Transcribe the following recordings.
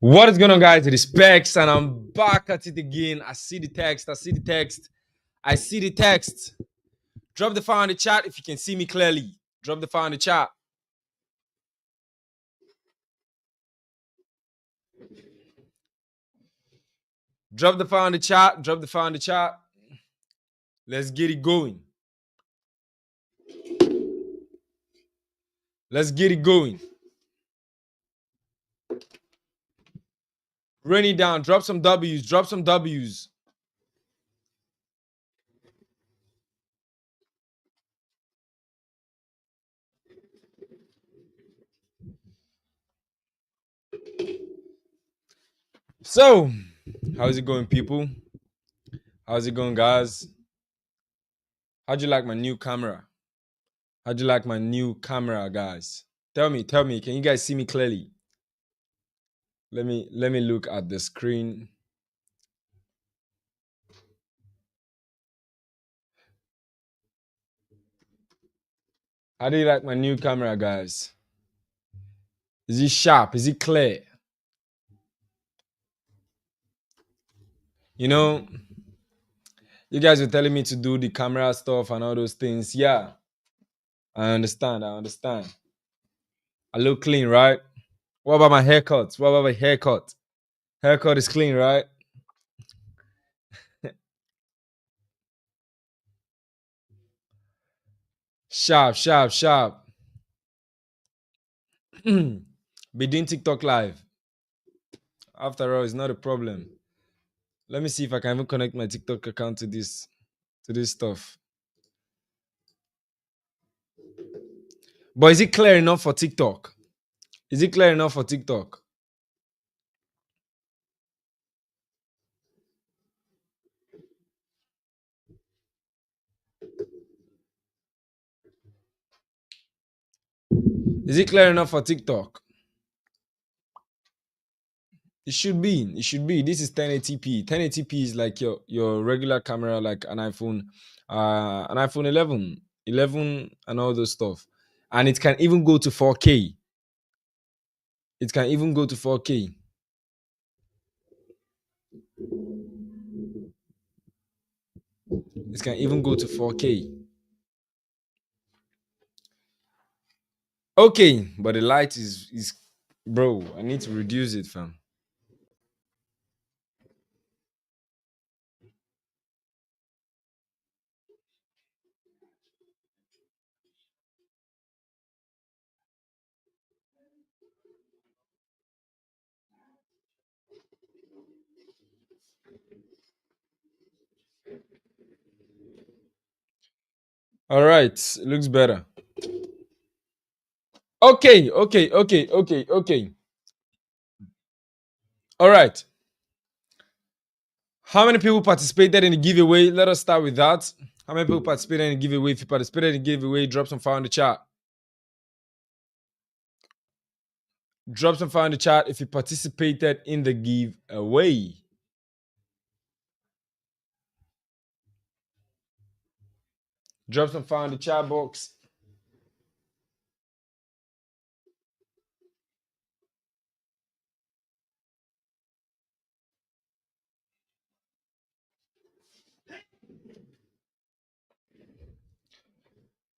What is going on, guys? It is Specs, and I'm back at it again. I see the text. Drop the file in the chat if you can see me clearly. Drop the file in the chat. Drop the file in the chat. Let's get it going. Run it down. Drop some W's. So, how's it going, people? How's it going, guys? How'd you like my new camera? Guys? Tell me. Can you guys see me clearly? Let me look at the screen. How do you like my new camera, guys? Is it sharp? Is it clear? You know, you guys were telling me to do the camera stuff and all those things. Yeah, I understand. I look clean, right? What about my haircut? Haircut is clean, right? Sharp. Be doing TikTok live. After all, it's not a problem. Let me see if I can even connect my TikTok account to this stuff. But is it clear enough for TikTok? Is it clear enough for TikTok? Is it clear enough for TikTok? It should be. This is 1080p. 1080p is like your regular camera, like an iPhone 11 and all those stuff. And it can even go to 4K. It can even go to 4K. Okay, but the light is bro, I need to reduce it, fam. All right, it looks better. Okay. All right. How many people participated in the giveaway? Let us start with that. How many people participated in the giveaway? If you participated in the giveaway, drop some fire in the chat. Drop some fire in the chat if you participated in the giveaway. Drop some fire in the chat box.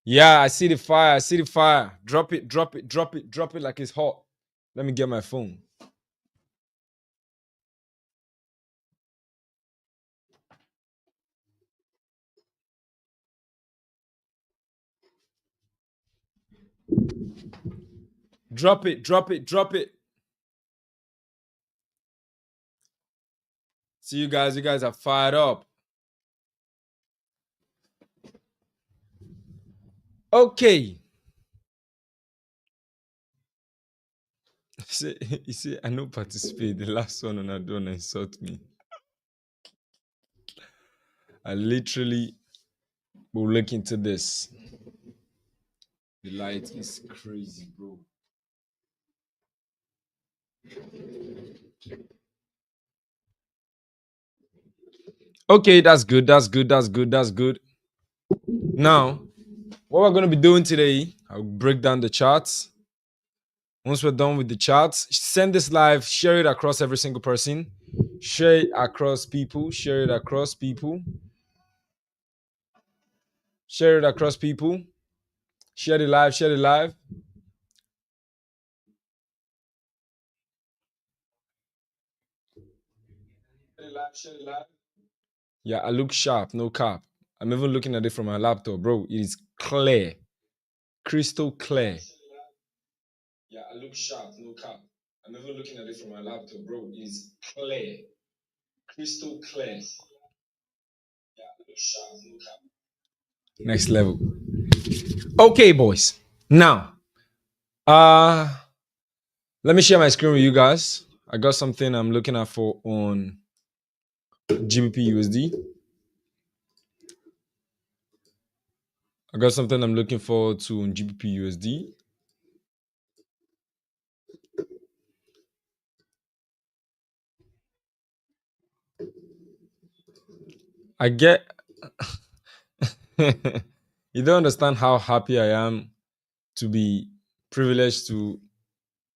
Yeah, I see the fire. Drop it like it's hot. Let me get my phone. Drop it. See you guys are fired up. Okay. You see, I don't participate. The last one, and I don't insult me. I literally will look into this. The light is crazy, bro. Okay, that's good. Now, what we're going to be doing today, I'll break down the charts. Once we're done with the charts, send this live, share it across every single person, share it across people, share it across people, share it across people, share it live, share it live. Share it live, share it live. Yeah, I look sharp, no cap. I'm even looking at it from my laptop, bro. It is clear, crystal clear. Yeah, I look sharp, no cap. I'm even looking at it from my laptop, bro. It is clear, crystal clear. Yeah, I look sharp, no cap. Next level. Okay, boys. Now, uh, let me share my screen with you guys. I got something I'm looking at for on GBPUSD. I got something I'm looking forward to on GBPUSD. I get you don't understand how happy I am to be privileged to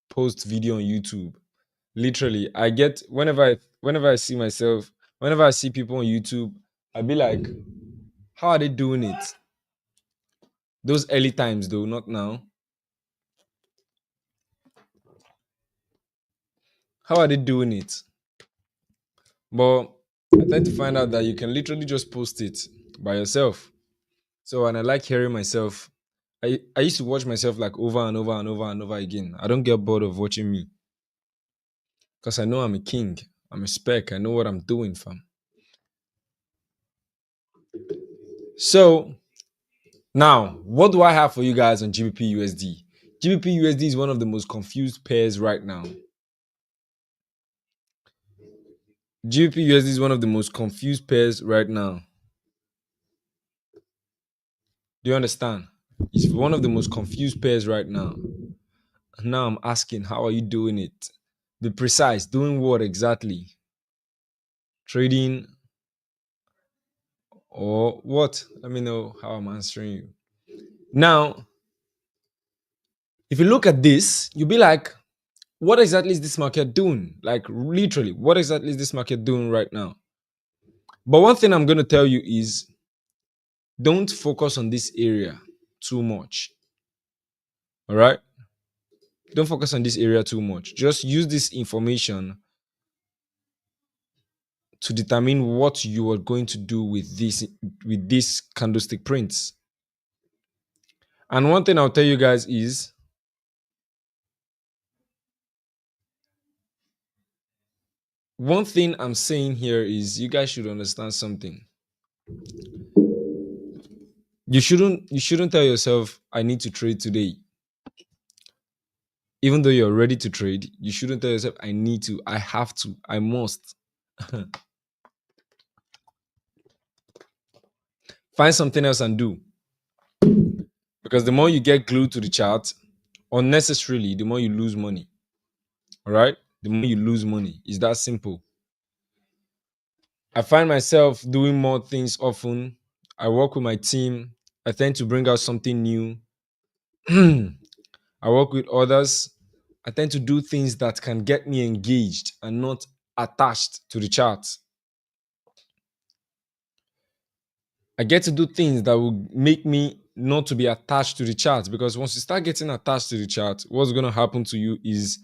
post video on YouTube. Literally, I get whenever I see myself, whenever I see people on YouTube, I be like, how are they doing it? Those early times though, not now. How are they doing it? But I tend to find out that you can literally just post it by yourself. So, and I like hearing myself. I used to watch myself like over and over and over and over again. I don't get bored of watching me because I know I'm a king. I'm a spec. I know what I'm doing, fam. So now, what do I have for you guys on GBPUSD? GBPUSD is one of the most confused pairs right now. GBPUSD is one of the most confused pairs right now. Do you understand? It's one of the most confused pairs right now. Now I'm asking, how are you doing it? Be precise. Doing what exactly? Trading or what? Let me know how I'm answering you. Now, if you look at this, you'll be like, what exactly is this market doing? Like, literally, what exactly is this market doing right now? But one thing I'm going to tell you is don't focus on this area too much. All right? Don't focus on this area too much. Just use this information to determine what you are going to do with this candlestick prints. And one thing I'll tell you guys is one thing I'm saying here is you guys should understand something. You shouldn't tell yourself I need to trade today. Even though you're ready to trade, you shouldn't tell yourself I need to, I have to, I must. Find something else and do. Because the more you get glued to the chart, unnecessarily, the more you lose money. All right? The more you lose money. It's that simple. I find myself doing more things often. I work with my team. I tend to bring out something new. I work with others. I tend to do things that can get me engaged and not attached to the chart. I get to do things that will make me not to be attached to the chart, because once you start getting attached to the chart, what's going to happen to you is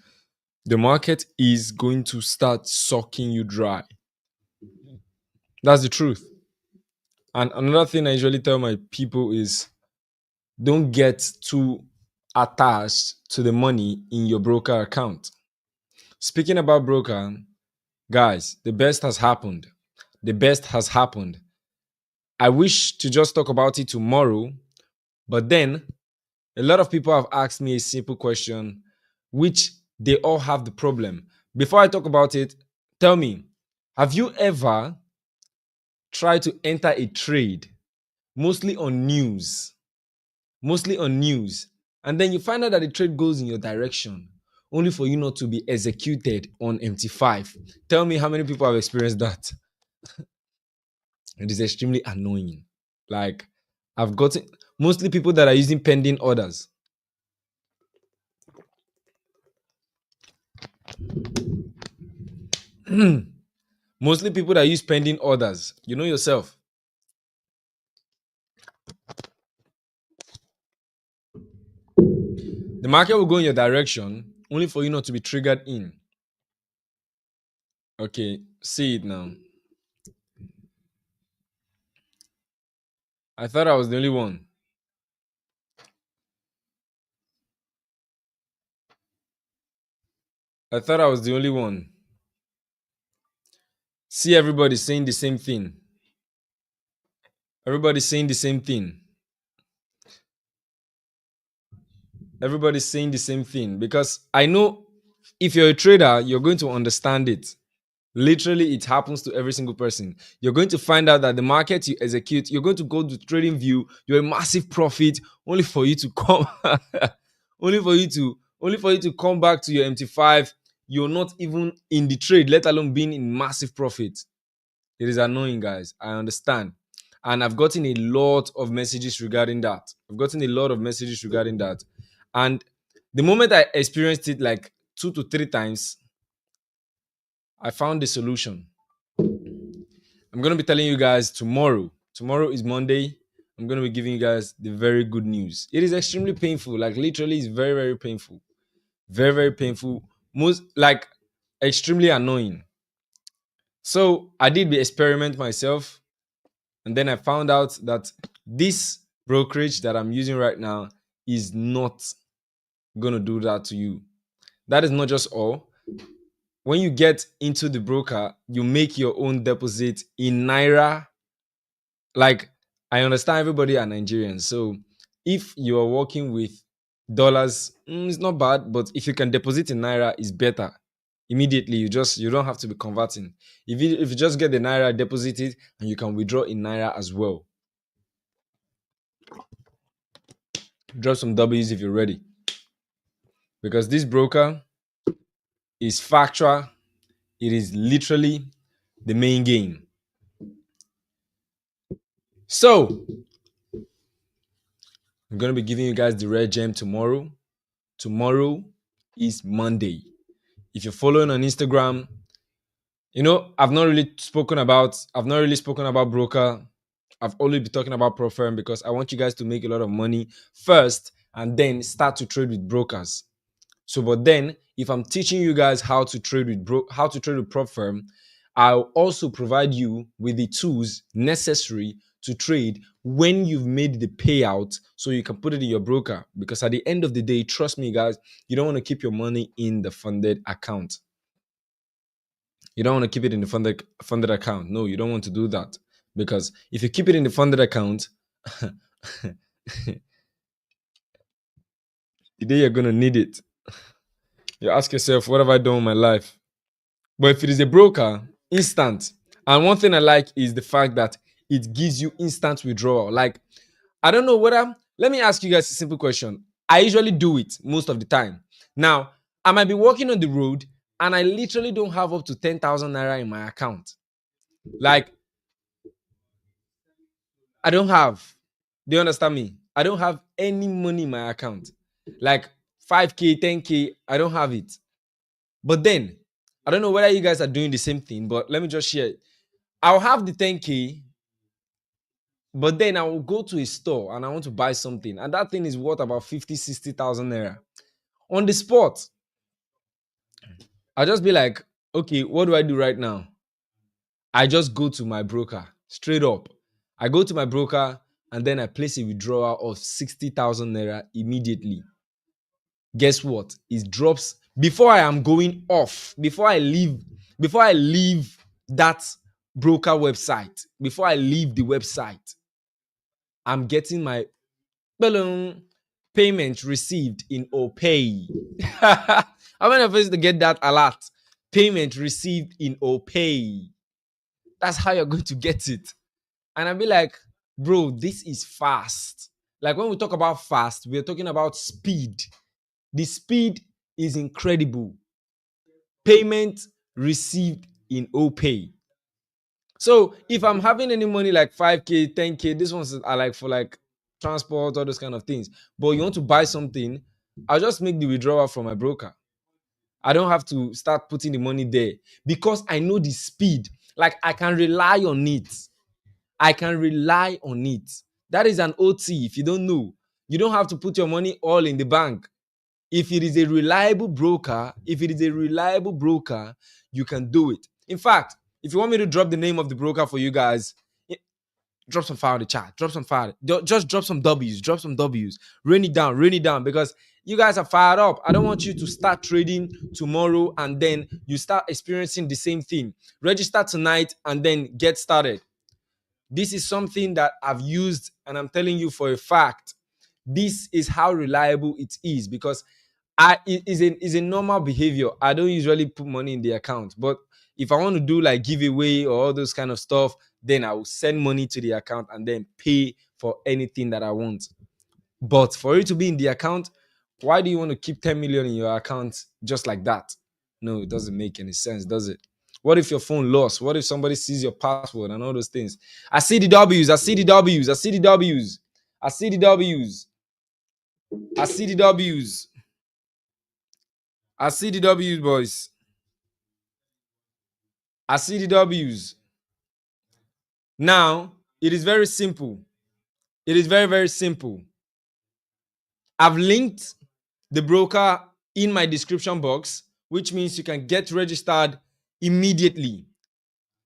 the market is going to start sucking you dry. That's the truth. And another thing I usually tell my people is don't get too attached to the money in your broker account. Speaking about broker, guys, the best has happened. The best has happened. I wish to just talk about it tomorrow, but then a lot of people have asked me a simple question, which they all have the problem. Before I talk about it, tell me, have you ever tried to enter a trade, mostly on news, and then you find out that the trade goes in your direction, only for you not to be executed on MT5? Tell me how many people have experienced that. It is extremely annoying. Like, I've gotten mostly people that are using pending orders. Mostly people that use pending orders. You know yourself. The market will go in your direction only for you not to be triggered in. Okay, see it now. I thought I was the only one. I thought I was the only one. See, everybody saying the same thing. Everybody's saying the same thing. Everybody's saying the same thing because I know if you're a trader, you're going to understand it. Literally, it happens to every single person. You're going to find out that the market you execute, you're going to go to trading view, you're a massive profit, only for you to come, only for you to come back to your MT5. You're not even in the trade, let alone being in massive profit. It is annoying, guys. I understand. And I've gotten a lot of messages regarding that. And the moment I experienced it like 2 to 3 times, I found the solution. I'm going to be telling you guys tomorrow. Tomorrow is Monday. I'm going to be giving you guys the very good news. It is extremely painful. Like, literally, it's very, very painful. Very, very painful. Most, like, extremely annoying. So, I did the experiment myself. And then I found out that this brokerage that I'm using right now is not going to do that to you. That is not just all. When you get into the broker, you make your own deposit in Naira. Like, I understand everybody are Nigerians. So if you're working with dollars, it's not bad. But if you can deposit in Naira, it's better. Immediately, you don't have to be converting. If you just get the Naira, deposit it, and you can withdraw in Naira as well. Drop some W's if you're ready. Because this broker is factual. It is literally the main game. So, I'm going to be giving you guys the red gem tomorrow. Tomorrow is Monday. If you're following on Instagram, I've not really spoken about broker. I've only been talking about pro firm because I want you guys to make a lot of money first and then start to trade with brokers. So, but then if I'm teaching you guys how to trade with prop firm, I'll also provide you with the tools necessary to trade when you've made the payout so you can put it in your broker. Because at the end of the day, trust me, guys, you don't want to keep your money in the funded account. You don't want to keep it in the funded account. No, you don't want to do that. Because if you keep it in the funded account, the day you're going to need it, you ask yourself, what have I done with my life? But if it is a broker, instant. And one thing I like is the fact that it gives you instant withdrawal. Like, I don't know whether, let me ask you guys a simple question. I usually do it most of the time. Now, I might be walking on the road and I literally don't have up to 10,000 naira in my account. Like, I don't have. Do you understand me? I don't have any money in my account. Like 5K, 10K, I don't have it. But then, I don't know whether you guys are doing the same thing, but let me just share it. I'll have the 10K, but then I will go to a store and I want to buy something. And that thing is worth about 50, 60,000 naira. On the spot, I'll just be like, okay, what do I do right now? I just go to my broker, straight up. I go to my broker and then I place a withdrawal of 60,000 naira immediately. Guess what? It drops before I am going off, before I leave that broker website, before I leave the website, I'm getting my payment received in OPay. How many of us to get that alert? Payment received in OPay. That's how you're going to get it. And I'll be like, bro, this is fast. Like, when we talk about fast, we're talking about speed. The speed is incredible. Payment received in OPay. So if I'm having any money like 5K, 10K, these ones are like for like transport, all those kind of things. But you want to buy something, I'll just make the withdrawal from my broker. I don't have to start putting the money there because I know the speed. Like I can rely on it. I can rely on it. That is an OT. If you don't know, you don't have to put your money all in the bank. If it is a reliable broker, you can do it. In fact, if you want me to drop the name of the broker for you guys, drop some fire in the chat. Drop some fire. Just drop some W's. Drop some W's. Rain it down because you guys are fired up. I don't want you to start trading tomorrow and then you start experiencing the same thing. Register tonight and then get started. This is something that I've used and I'm telling you for a fact. This is how reliable it is because it is a normal behavior. I don't usually put money in the account, but if I want to do like giveaway or all those kind of stuff, then I will send money to the account and then pay for anything that I want. But for it to be in the account, why do you want to keep 10 million in your account just like that? No, it doesn't make any sense, does it? What if your phone lost? What if somebody sees your password and all those things? I see the W's. I see the W's. I see the W's. I see the W's. I see the W's. I see the W's, boys. I see the W's. Now, it is very simple. It is very, very simple. I've linked the broker in my description box, which means you can get registered immediately.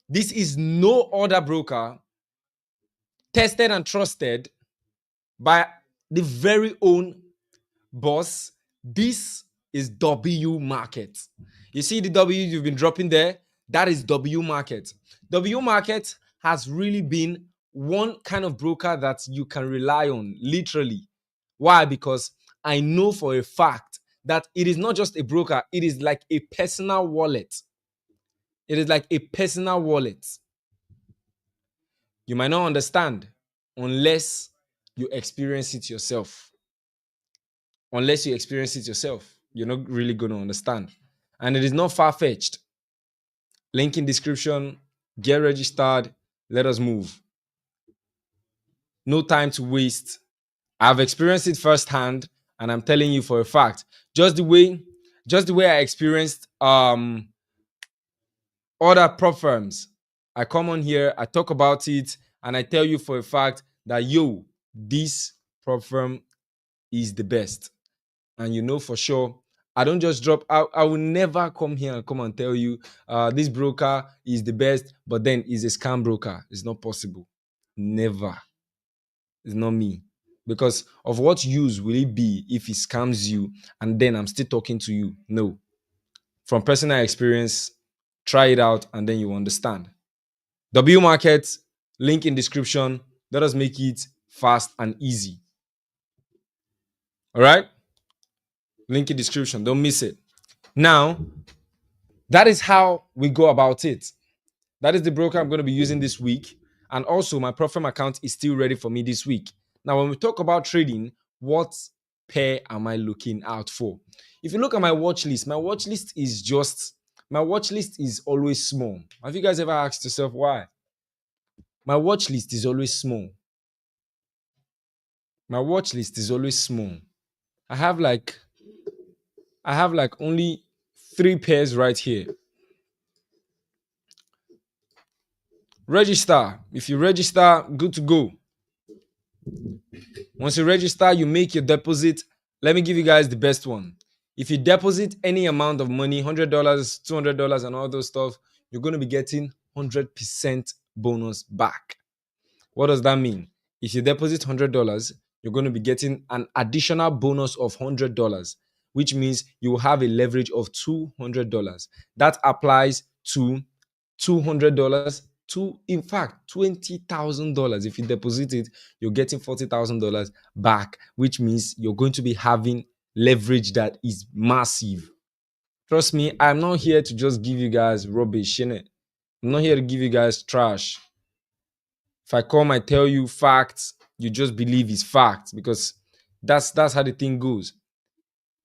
This is no other broker tested and trusted by the very own boss. This is WMarkets. You see the W you've been dropping there? That is WMarkets. WMarkets has really been one kind of broker that you can rely on, literally. Why? Because I know for a fact that it is not just a broker, it is like a personal wallet. It is like a personal wallet. You might not understand unless you experience it yourself. Unless you experience it yourself, you're not really going to understand. And it is not far-fetched. Link in description, get registered, let us move. No time to waste. I've experienced it firsthand, and I'm telling you for a fact, just the way I experienced other prop firms. I come on here, I talk about it, and I tell you for a fact that this prop firm is the best. And you know for sure, I don't just drop. I will never come here and come and tell you this broker is the best, but then is a scam broker. It's not possible. Never. It's not me. Because of what use will it be if he scams you and then I'm still talking to you? No. From personal experience, try it out and then you understand. WMarkets, link in description. Let us make it fast and easy. All right? Link in description. Don't miss it. Now, that is how we go about it. That is the broker I'm going to be using this week. And also, my prop firm account is still ready for me this week. Now, when we talk about trading, what pair am I looking out for? If you look at my watch list is always small. Have you guys ever asked yourself why? My watch list is always small. My watch list is always small. I have like only 3 pairs right here. Register. If you register, good to go. Once you register, you make your deposit. Let me give you guys the best one. If you deposit any amount of money, $100, $200, and all those stuff, you're going to be getting 100% bonus back. What does that mean? If you deposit $100, you're going to be getting an additional bonus of $100, which means you will have a leverage of $200. That applies to $200 to, in fact, $20,000. If you deposit it, you're getting $40,000 back, which means you're going to be having leverage that is massive. Trust me, I'm not here to just give you guys rubbish, innit? I'm not here to give you guys trash. If I come, I tell you facts, you just believe it's facts because that's how the thing goes.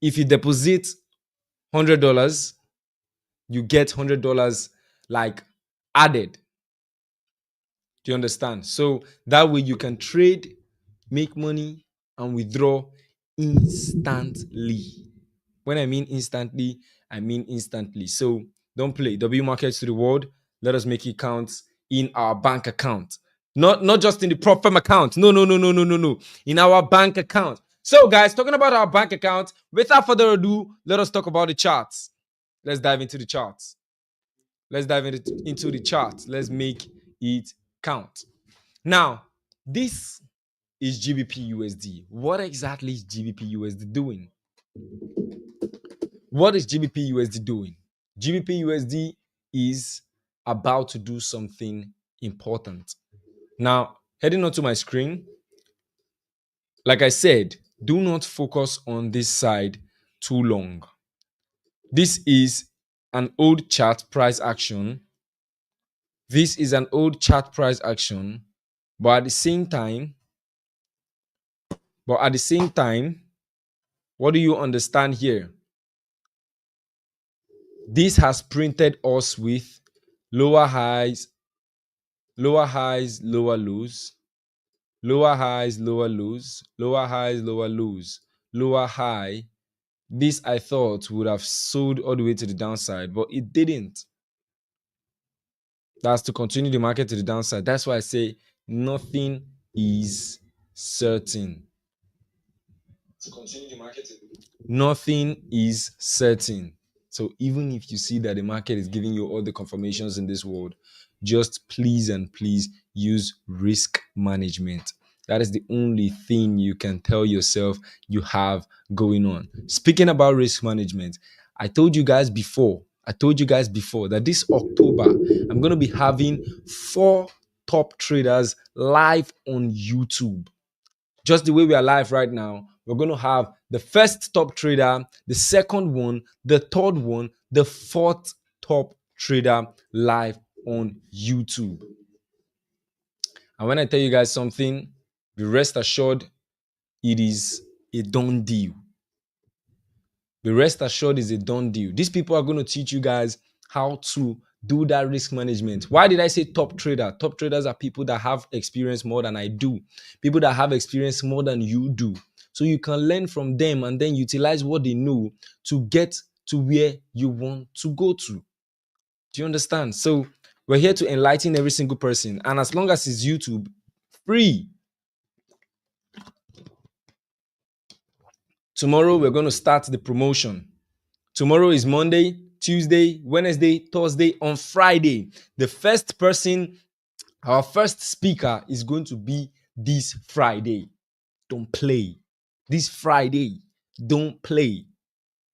If you deposit $100, you get $100 like added. Do you understand? So that way you can trade, make money, and withdraw instantly. When I mean instantly, I mean instantly. So don't play. WMarkets to the world. Let us make it count in our bank account. Not just in the prop firm account. No, no, no, no, no, no, no. In our bank account. So, guys, talking about our bank account, without further ado, let us talk about the charts. Let's dive into the charts. Let's dive into the charts. Let's make it count. Now, this is GBPUSD. What exactly is GBPUSD doing? What is GBPUSD doing? GBPUSD is about to do something important. Now, heading onto my screen, like I said, do not focus on this side too long. This is an old chart price action. This is an old chart price action, but at the same time, what do you understand here? This has printed us with lower highs, lower highs, lower lows, lower highs, lower lows, lower highs, lower lows, lower high. This I thought would have sold all the way to the downside, but it didn't. That's to continue the market to the downside. That's why I say nothing is certain. To continue the market, nothing is certain. So even if you see that the market is giving you all the confirmations in this world, just please and please use risk management. That is the only thing you can tell yourself you have going on. Speaking about risk management, I told you guys before that this October, I'm going to be having 4 top traders live on YouTube. Just the way we are live right now, we're going to have the first top trader, the second one, the third one, the fourth top trader live on YouTube. And when I tell you guys something, be rest assured it is a done deal. Be rest assured it's a done deal. These people are going to teach you guys how to do that risk management. Why did I say top trader? Top traders are people that have experience more than I do. People that have experience more than you do. So you can learn from them and then utilize what they know to get to where you want to go to. Do you understand? So we're here to enlighten every single person. And as long as it's YouTube, free. Tomorrow we're going to start the promotion. Tomorrow is Monday, Tuesday, Wednesday, Thursday. On Friday, the first person, our first speaker is going to be this Friday. Don't play. This Friday, don't play.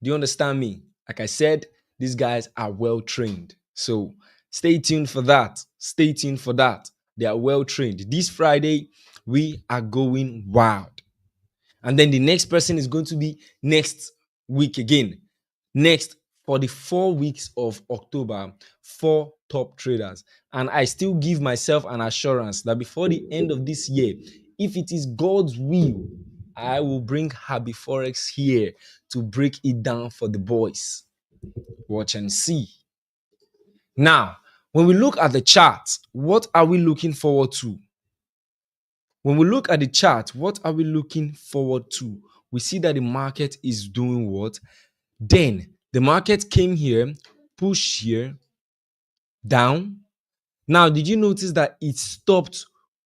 Do you understand me? Like I said, these guys are well trained. So stay tuned for that. Stay tuned for that. They are well trained. This Friday, we are going wild. And then the next person is going to be next week again. Next, for the 4 weeks of October, 4 top traders. And I still give myself an assurance that before the end of this year, if it is God's will, I will bring Happy Forex here to break it down for the boys. Watch and see. Now, when we look at the chart, what are we looking forward to? When we look at the chart, what are we looking forward to? We see that the market is doing what? Then the market came here, pushed here, down. Now, did you notice that it stopped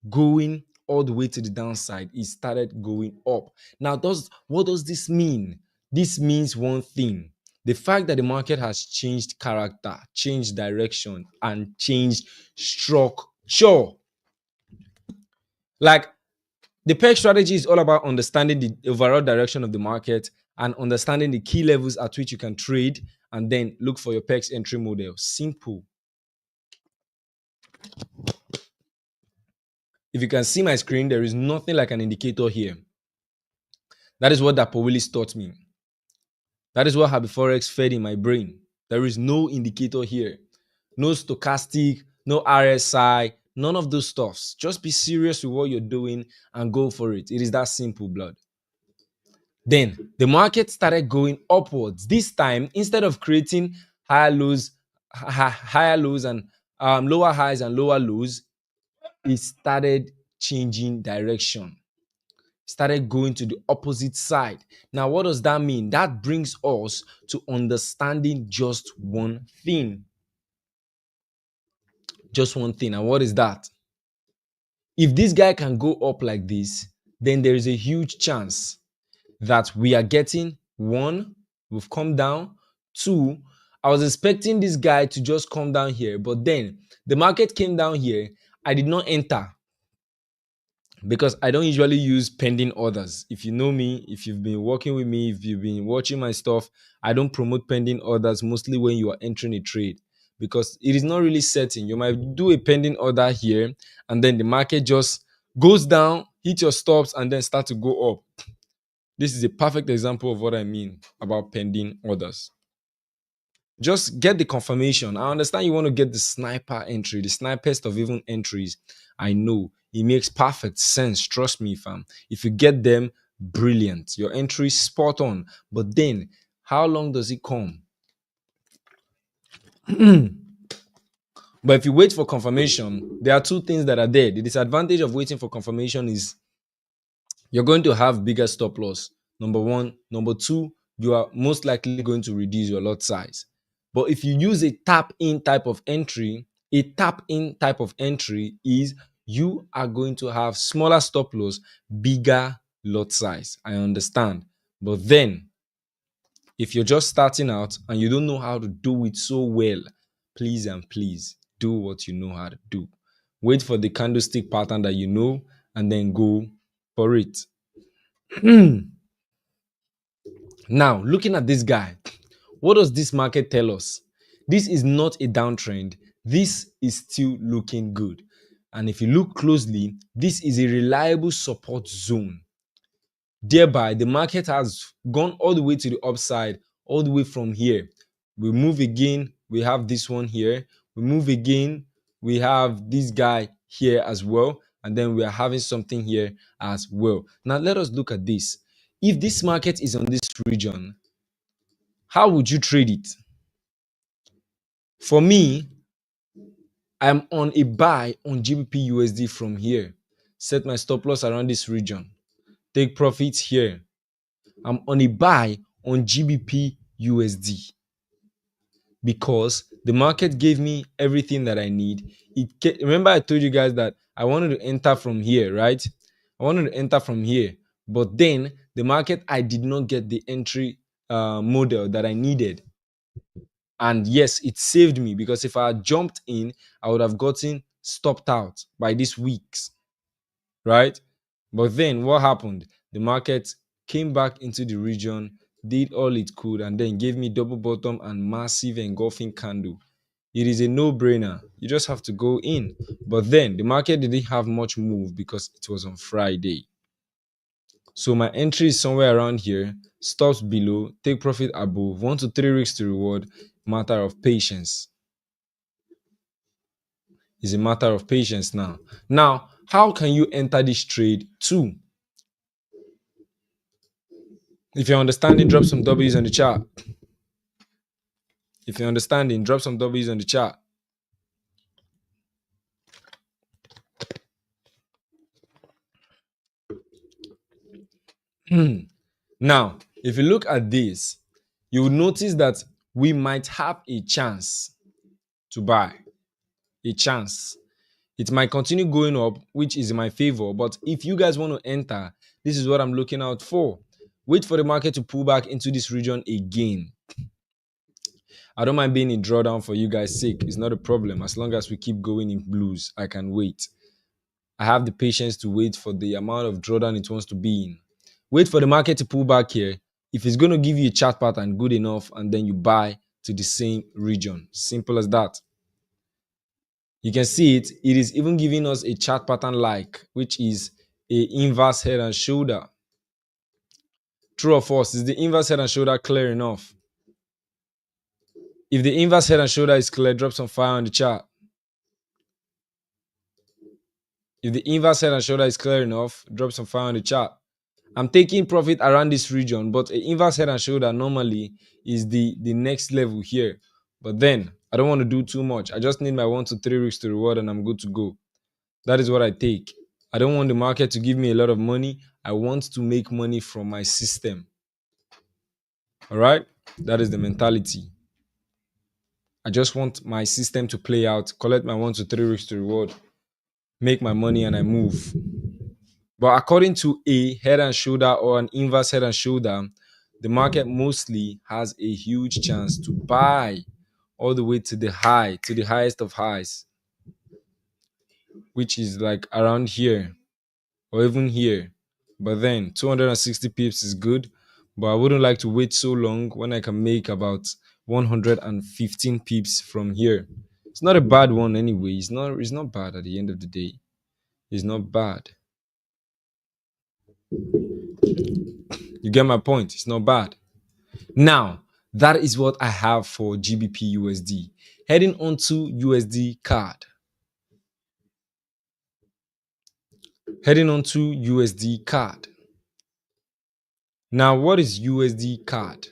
going all the way to the downside? It started going up. Now, what does this mean? This means one thing. The fact that the market has changed character, changed direction, and changed structure. Like, the peg strategy is all about understanding the overall direction of the market and understanding the key levels at which you can trade and then look for your pegs entry model. Simple. If you can see my screen, there is nothing like an indicator here. That is what Dapo Willis taught me. That is what Happy Forex fed in my brain. There is no indicator here. No stochastic, no RSI, none of those stuffs. Just be serious with what you're doing and go for it. It is that simple, blood. Then the market started going upwards. This time, instead of creating higher lows and lower highs and lower lows, it started changing direction. started going to the opposite side. Now, what does that mean? That brings us to understanding just one thing. Just one thing. And what is that? If this guy can go up like this, then there is a huge chance that we are getting one, we've come down. Two, I was expecting this guy to just come down here, but then the market came down here. I did not enter because I don't usually use pending orders. If you know me, if you've been working with me, if you've been watching my stuff, I don't promote pending orders mostly when you are entering a trade because it is not really certain. You might do a pending order here and then the market just goes down, hit your stops, and then start to go up. This is a perfect example of what I mean about pending orders. Just get the confirmation. I understand you want to get the sniper entry, the snipest of even entries. I know it makes perfect sense. Trust me, fam. If you get them, brilliant. Your entry is spot on. But then, how long does it come? But if you wait for confirmation, there are two things that are there. The disadvantage of waiting for confirmation is you're going to have bigger stop loss. Number one. Number two, you are most likely going to reduce your lot size. But if you use a tap in type of entry, a tap in type of entry is you are going to have smaller stop loss, bigger lot size. I understand. But then, if you're just starting out and you don't know how to do it so well, please and please do what you know how to do. Wait for the candlestick pattern that you know and then go for it. Now, looking at this guy, what does this market tell us? This is not a downtrend. This is still looking good. And if you look closely, this is a reliable support zone. Thereby, the market has gone all the way to the upside, all the way from here. We move again, we have this one here. We move again, we have this guy here as well. And then we are having something here as well. Now, let us look at this. If this market is on this region, how would you trade it? For me, I'm on a buy on GBPUSD from here. Set my stop loss around this region. Take profits here. I'm on a buy on GBPUSD because the market gave me everything that I need. Remember I told you guys that I wanted to enter from here, right? I wanted to enter from here, but then the market, I did not get the entry model that I needed. And yes, it saved me because if I had jumped in, I would have gotten stopped out by these weeks, right? But then what happened? The market came back into the region, did all it could, and then gave me double bottom and massive engulfing candle. It is a no-brainer. You just have to go in. But then the market didn't have much move because it was on Friday. So my entry is somewhere around here, stops below, take profit above, 1 to 3 weeks to reward, matter of patience. It's a matter of patience now. Now, how can you enter this trade too? If you're understanding, drop some W's on the chart. If you're understanding, drop some W's on the chart. Now, if you look at this, you will notice that we might have a chance to buy. A chance. It might continue going up, which is in my favor. But if you guys want to enter, this is what I'm looking out for. Wait for the market to pull back into this region again. I don't mind being in drawdown for you guys' sake. It's not a problem. As long as we keep going in blues, I can wait. I have the patience to wait for the amount of drawdown it wants to be in. Wait for the market to pull back here. If it's going to give you a chart pattern good enough, and then you buy to the same region. Simple as that. You can see it. It is even giving us a chart pattern like, which is a inverse head and shoulder. True or false? Is the inverse head and shoulder clear enough? If the inverse head and shoulder is clear, drop some fire on the chart. If the inverse head and shoulder is clear enough, drop some fire on the chart. I'm taking profit around this region, but an inverse head and shoulder normally is the next level here. But then I don't want to do too much. I just need my 1 to 3 weeks to reward and I'm good to go. That is what I take. I don't want the market to give me a lot of money. I want to make money from my system. All right, that is the mentality. I just want my system to play out, collect my 1 to 3 weeks to reward, make my money, and I move. But according to a head and shoulder or an inverse head and shoulder, the market mostly has a huge chance to buy all the way to the high, to the highest of highs, which is like around here or even here. But then 260 pips is good, but I wouldn't like to wait so long when I can make about 115 pips from here. It's not a bad one anyway. It's not bad at the end of the day. It's not bad. You get my point? It's not bad. Now, that is what I have for GBPUSD. Heading on to USD CAD. Heading on to USD CAD. Now, what is USD CAD?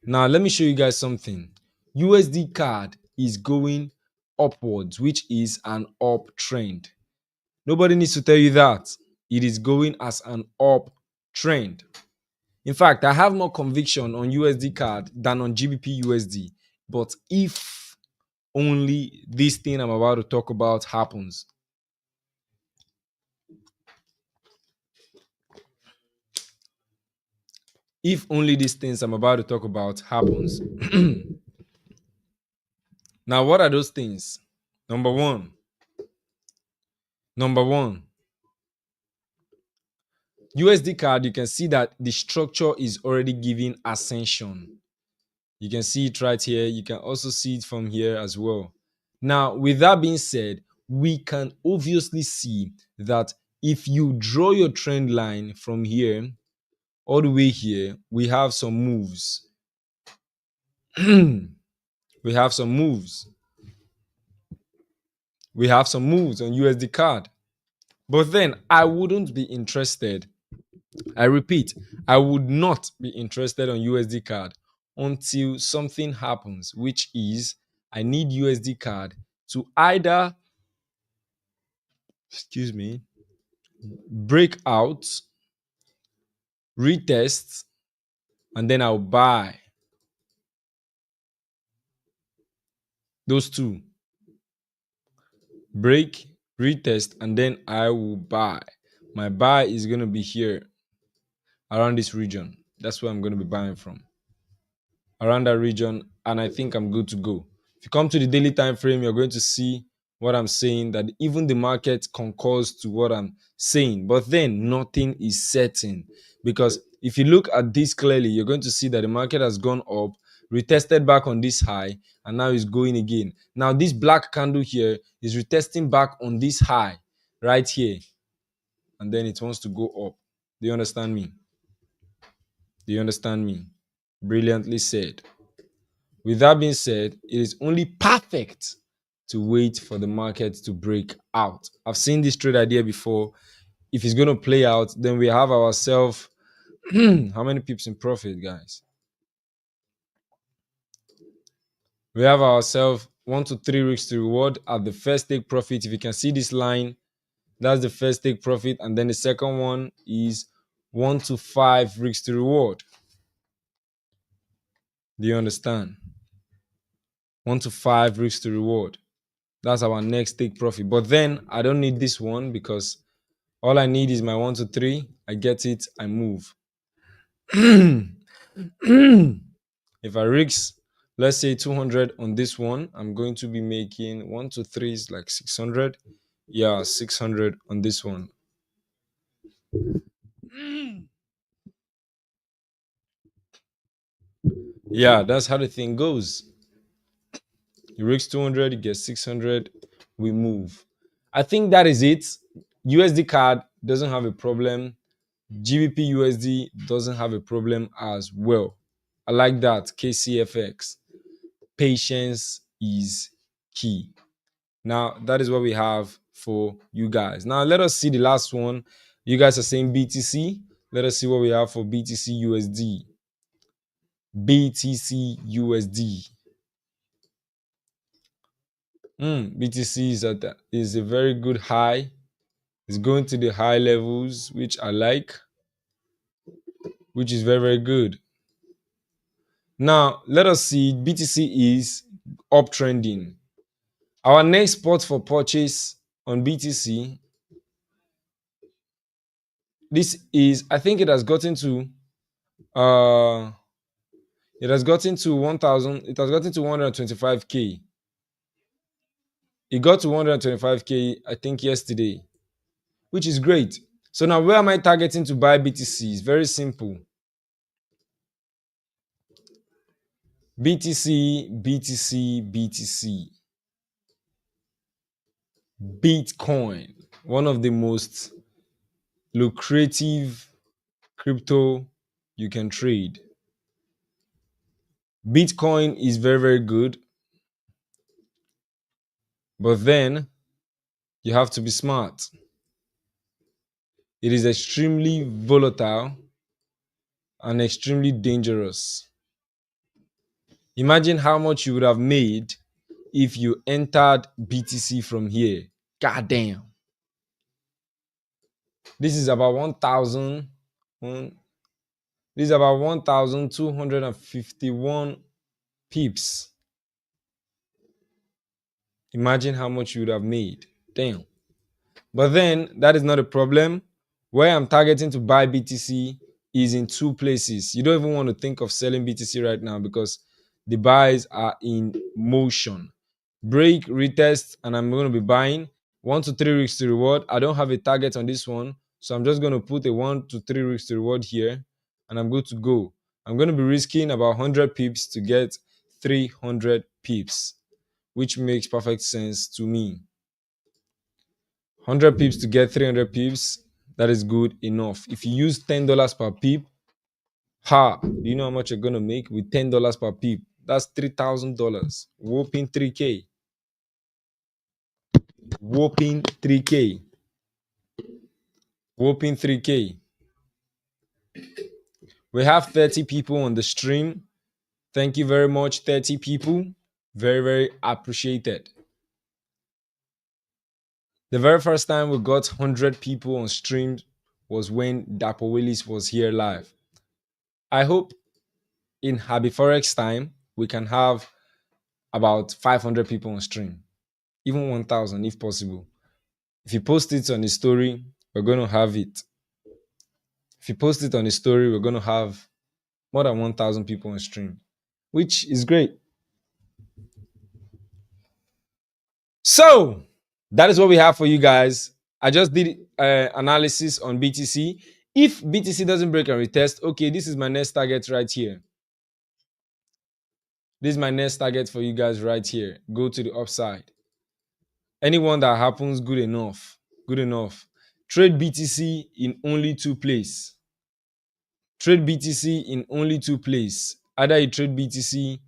Now, let me show you guys something. USD CAD is going upwards, which is an uptrend. Nobody needs to tell you that. It is going as an uptrend. In fact, I have more conviction on USD CAD than on GBPUSD. But if only this thing I'm about to talk about happens. If only these things I'm about to talk about happens. Now, what are those things? Number one, USD CAD, you can see that the structure is already giving ascension. You can see it right here. You can also see it from here as well. Now, with that being said, we can obviously see that if you draw your trend line from here all the way here, we have some moves. we have some moves. We have some moves on USD CAD. But then I wouldn't be interested. I repeat, I would not be interested on USD CAD until something happens, which is I need USD CAD to either, break out, retest, and then I'll buy. Those two. Break, retest, and then I will buy. My buy is going to be here around this region. That's where I'm going to be buying from. Around that region, and I think I'm good to go. If you come to the daily time frame, you're going to see what I'm saying, that even the market concurs to what I'm saying. But then nothing is certain, because if you look at this clearly, you're going to see that the market has gone up, retested back on this high, and now is going again. Now this black candle here is retesting back on this high right here, and then it wants to go up. Do you understand me? Do you understand me? Brilliantly said. With that being said, it is only perfect to wait for the market to break out. I've seen this trade idea before. If it's going to play out, then we have ourselves how many pips in profit, guys? We have ourselves 1 to 3 weeks to reward at the first take profit. If you can see this line, that's the first take profit, and then the second one is 1 to 5 weeks to reward. Do you understand? 1 to 5 weeks to reward. That's our next take profit. But then I don't need this one, because all I need is my 1 to 3. I get it, I move. If I risk, let's say 200 on this one, I'm going to be making 1 to 3 is like 600. Yeah, 600 on this one. Yeah, that's how the thing goes. You risk 200, you get 600, we move. I think that is it. USD CAD doesn't have a problem. GBP USD doesn't have a problem as well. I like that. KCFX. Patience is key. Now, that is what we have for you guys. Now, let us see the last one. You guys are saying BTC. Let us see what we have for BTC USD. BTC USD. BTC is a very good high. It's going to the high levels, which I like. which is very, very good. Now, let us see. BTC is uptrending. Our next spot for purchase on BTC, this is, I think uh it has gotten to 1000, it has gotten to 125k. It got to 125k, I think, yesterday, which is great. So now, where am I targeting to buy BTC? It's very simple. BTC, BTC, BTC. Bitcoin, one of the most lucrative crypto you can trade. Bitcoin is very, very good, but then you have to be smart. It is extremely volatile and extremely dangerous. Imagine how much you would have made if you entered BTC from here. God damn. This is about 1,000. This is about 1,251 pips. Imagine how much you would have made. Damn. But then that is not a problem. Where I'm targeting to buy BTC is in two places. You don't even want to think of selling BTC right now because the buys are in motion. Break, retest, and I'm going to be buying 1 to 3 weeks to reward. I don't have a target on this one, so I'm just going to put a 1 to 3 weeks to reward here, and I'm good to go. I'm going to be risking about 100 pips to get 300 pips, which makes perfect sense to me. 100 pips to get 300 pips, that is good enough. If you use $10 per pip, do you know how much you're going to make with $10 per pip? That's $3,000. Whopping 3K. Whopping 3K. Whopping 3K. We have 30 people on the stream. Thank you very much, 30 people. Very, very appreciated. The very first time we got 100 people on stream was when Dapo Willis was here live. I hope in Happy Forex time we can have about 500 people on stream, even 1,000 if possible. If you post it on the story, we're going to have it. If you post it on the story, we're going to have more than 1,000 people on stream, which is great. So that is what we have for you guys. I just did analysis on BTC. If BTC doesn't break and retest, okay, this is my next target right here. This is my next target for you guys right here. Go to the upside. Anyone that happens, good enough. Good enough. Trade BTC in only two places. Trade BTC in only two places. Either you trade BTC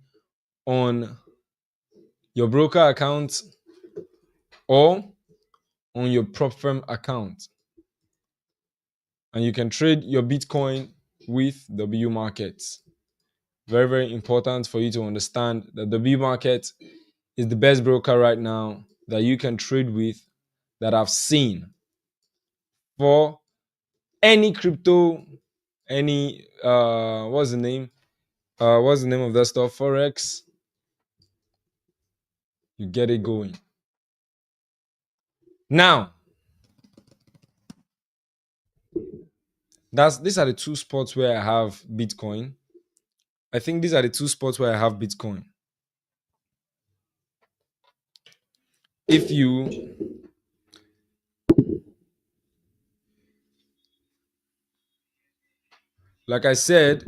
on your broker account or on your prop firm account. And you can trade your Bitcoin with WMarkets. Very, very important for you to understand that WMarkets is the best broker right now that you can trade with that I've seen for any crypto, any what's the name of that stuff? Forex. You get it going. Now, these are the two spots where I have Bitcoin. I think these are the two spots where I have Bitcoin. If you like I said,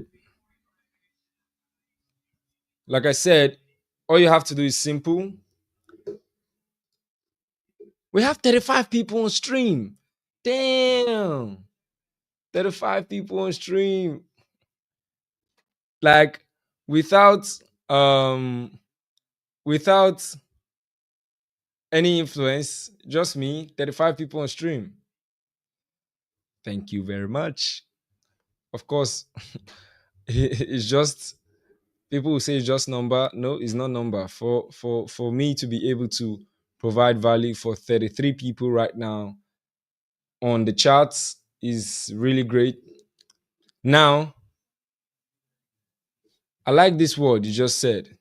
all you have to do is simple. We have 35 people on stream. Damn. 35 people on stream. Like without without any influence, just me, 35 people on stream. Thank you very much. Of course, it's just people will say it's just number. No, it's not number. For me to be able to provide value for 33 people right now on the charts is really great. Now, I like this word you just said.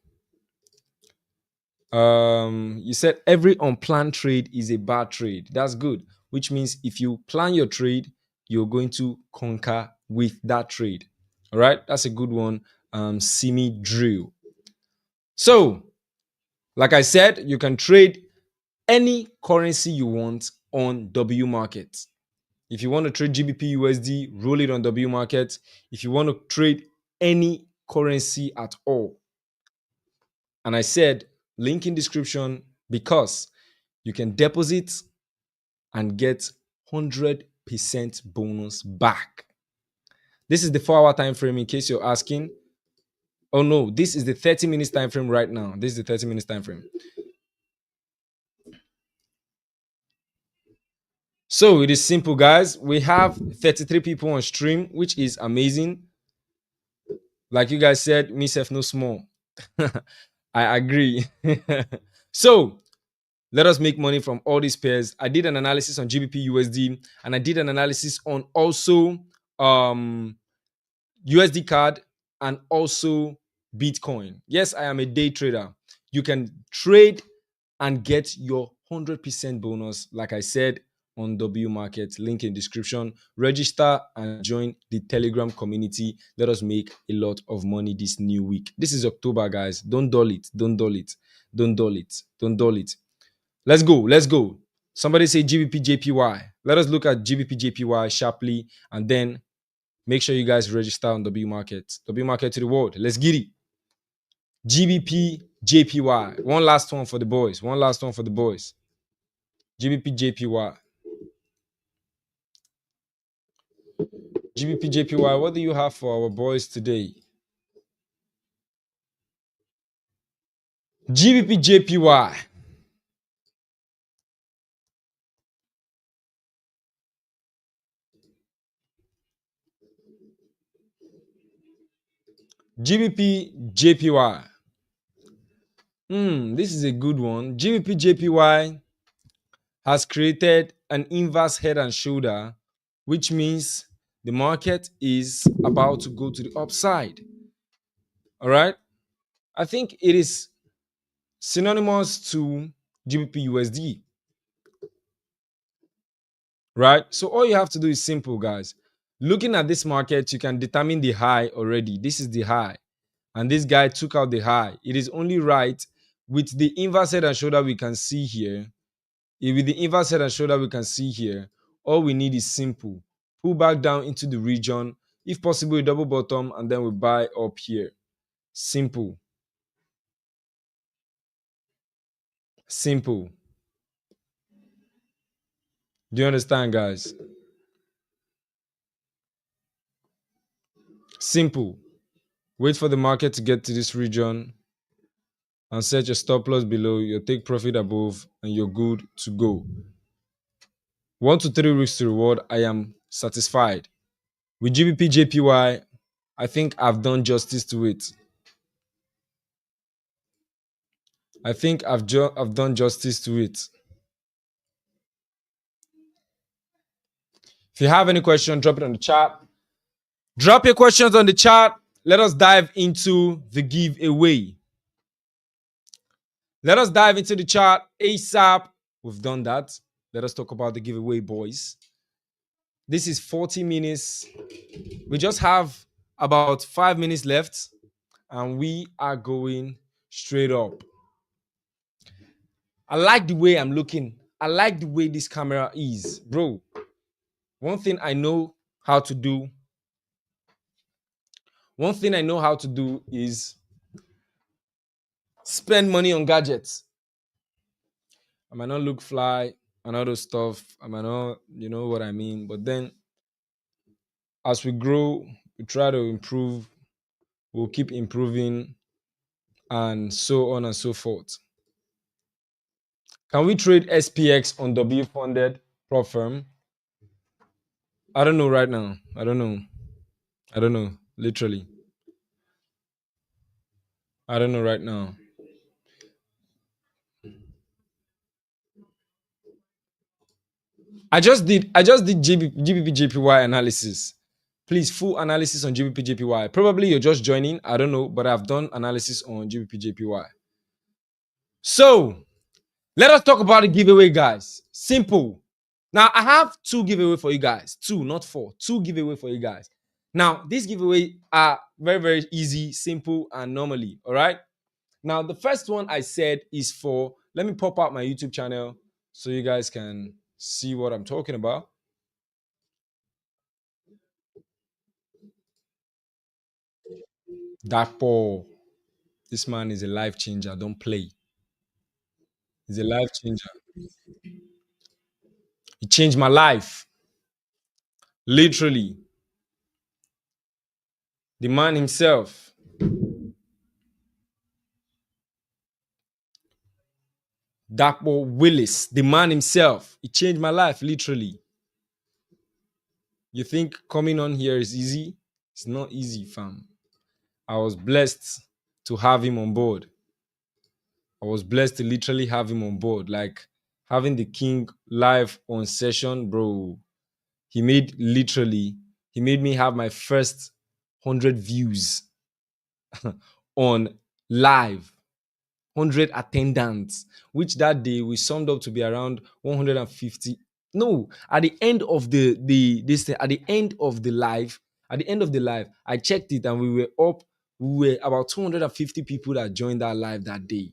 You said every unplanned trade is a bad trade. That's good, which means if you plan your trade, you're going to conquer with that trade. All right, that's a good one. Simi drill. So, like I said, you can trade any currency you want on W market. If you want to trade GBPUSD, roll it on W market. If you want to trade any currency at all, and I said link in description because you can deposit and get 100% bonus back. This is the 4-hour time frame in case you're asking. Oh no, this is the 30 minutes time frame right now. This is the 30 minutes time frame. So it is simple, guys. We have 33 people on stream, which is amazing. Like you guys said, me self no small. I agree. So let us make money from all these pairs. I did an analysis on GBPUSD and I did an analysis on also USDCAD and also Bitcoin. Yes, I am a day trader. You can trade and get your 100% bonus, like I said, on WMarkets. Link in description. Register and join the Telegram community. Let us make a lot of money this new week. This is October, guys. Don't dull it. Don't dull it. Don't dull it. Don't dull it. Let's go. Let's go. Somebody say GBPJPY. Let us look at GBPJPY sharply and then make sure you guys register on WMarkets. WMarket to the world. Let's get it. GBPJPY. One last one for the boys. One last one for the boys. GBPJPY. GBPJPY. What do you have for our boys today? GBPJPY. GBPJPY. This is a good one. GBPJPY has created an inverse head and shoulder, which means the market is about to go to the upside. All right. I think it is synonymous to GBPUSD, right? So all you have to do is simple, guys. Looking at this market, you can determine the high already. This is the high, and this guy took out the high. It is only right with the inverse head and shoulder we can see here. With the inverse head and shoulder we can see here, all we need is simple. Pull back down into the region. If possible, a double bottom, and then we buy up here. Simple. Simple. Do you understand, guys? Simple. Wait for the market to get to this region and set your stop loss below, your take profit above, and you're good to go. 1 to 3 weeks to reward. I am satisfied. With GBPJPY, I think I've done justice to it. I think I've done justice to it. If you have any question, drop it on the chat. Drop your questions on the chat. Let us dive into the giveaway. Let us dive into the chart ASAP. We've done that. Let us talk about the giveaway, boys. This is 40 minutes. We just have about 5 minutes left, and we are going straight up. I like the way I'm looking. I like the way this camera is, bro. One thing I know how to do is spend money on gadgets. I might not look fly and all those stuff. I might not, you know what I mean. But then as we grow, we try to improve. We'll keep improving and so on and so forth. Can we trade SPX on W funded prop firm? I don't know right now. I don't know. Literally. I don't know right now. I just did GBPJPY analysis. Please, full analysis on GBPJPY. Probably you're just joining. I don't know, but I've done analysis on GBPJPY. So let us talk about the giveaway, guys. Simple. Now, I have two giveaway for you guys. Two, not four. Two giveaway for you guys. Now, these giveaway are very, very easy, simple, and normally. All right. Now, the first one I said is for, let me pop out my YouTube channel so you guys can see what I'm talking about. Dapo. This man is a life changer. Don't play. He's a life changer. He changed my life. Literally. The man himself. Dapo Willis, the man himself. He changed my life, literally. You think coming on here is easy? It's not easy, fam. I was blessed to have him on board. I was blessed to literally have him on board. Like having the king live on session, bro. He made me have my first 100 views on live. 100 attendants, which that day we summed up to be around 150. No, at the end of at the end of the live, I checked it and we were about 250 people that joined that live that day.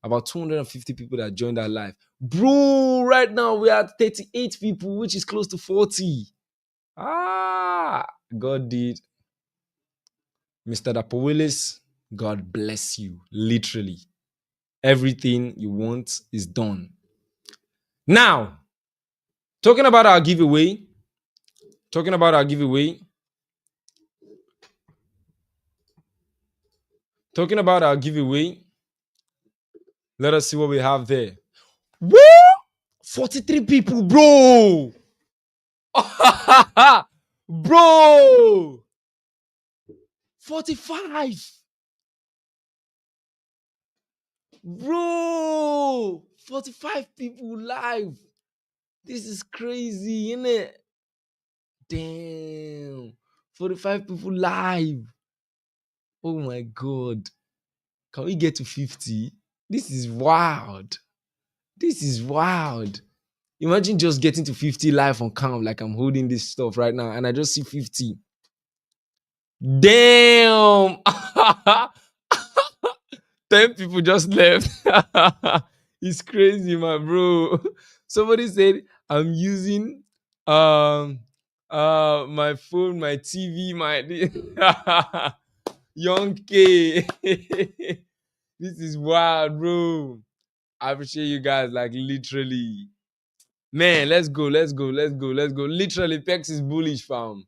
About 250 people that joined that live. Bro, right now we are at 38 people, which is close to 40. God did. Mr. Dapo Willis, God bless you, literally. Everything you want is done. Now, talking about our giveaway. Let us see what we have there. Woo! 43 people, bro. Bro. 45. Bro. 45 people live. This is crazy, isn't it? Damn. 45 people live. Oh my God. Can we get to 50? This is wild. Imagine just getting to 50 live on cam like I'm holding this stuff right now and I just see 50. Damn. 10 people just left. It's crazy, my bro. Somebody said I'm using my phone, my TV, my young K. This is wild, bro. I appreciate you guys, like literally. Man, let's go. Literally, Pex is bullish, fam.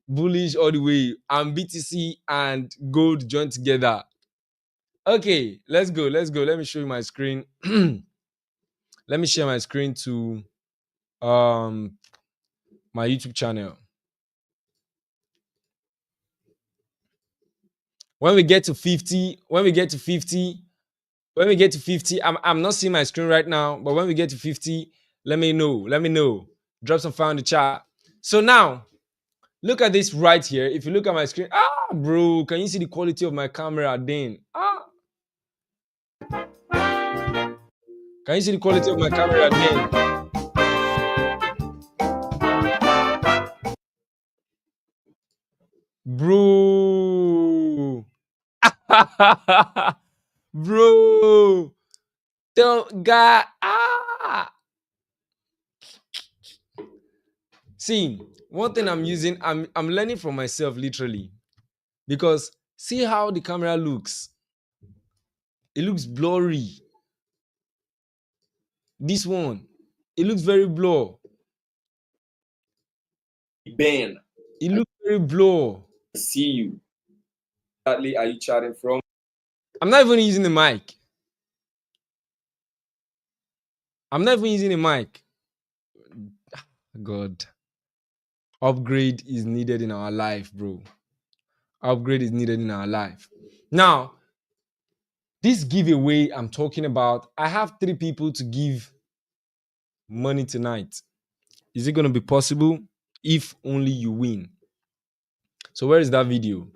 Bullish all the way. And BTC and gold joined together. Okay, let's go. Let me show you my screen. Let me share my screen to my YouTube channel. When we get to 50, I'm not seeing my screen right now, but when we get to 50, let me know. Drop some fire in the chat. So now, look at this right here. If you look at my screen, bro, can you see the quality of my camera then? Can you see the quality of my camera then? Bro. Bro. Don't God. See, one thing I'm using, I'm learning from myself literally. Because see how the camera looks. It looks blurry. This one, it looks very blur. Ben. It looks very blur. See you. Exactly, are you chatting from? I'm not even using the mic. God. Upgrade is needed in our life, bro. Now, this giveaway I'm talking about, I have 3 people to give money tonight. Is it going to be possible? If only you win. So where is that video?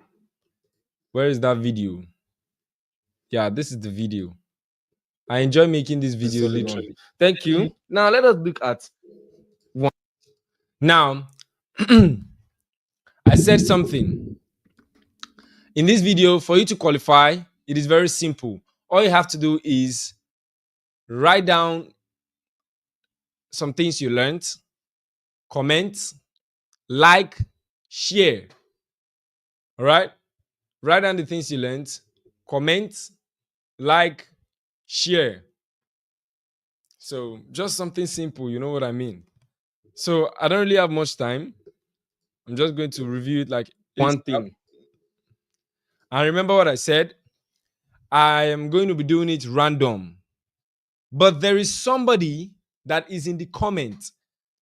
Where is that video? Yeah, this is the video. I enjoy making this This is video what we want. literally. Thank you. Now let us look at one. Now, I said something in this video. For you to qualify, it is very simple. All you have to do is write down some things you learned, comment, like, share. All right? Write down the things you learned, comment, like, share. So just something simple, you know what I mean? So I don't really have much time. I'm just going to review it like one thing. And remember what I said? I am going to be doing it random. But there is somebody that is in the comment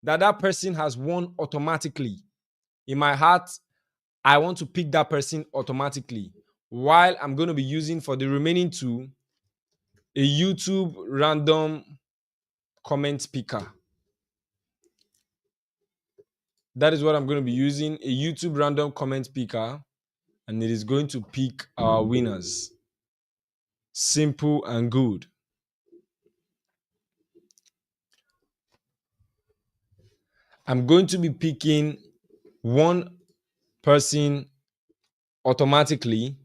that person has won automatically. In my heart, I want to pick that person automatically. While I'm going to be using for the remaining two a YouTube random comment picker. That is what I'm going to be using, a YouTube random comment picker, and it is going to pick our winners. Simple and good. I'm going to be picking one person automatically.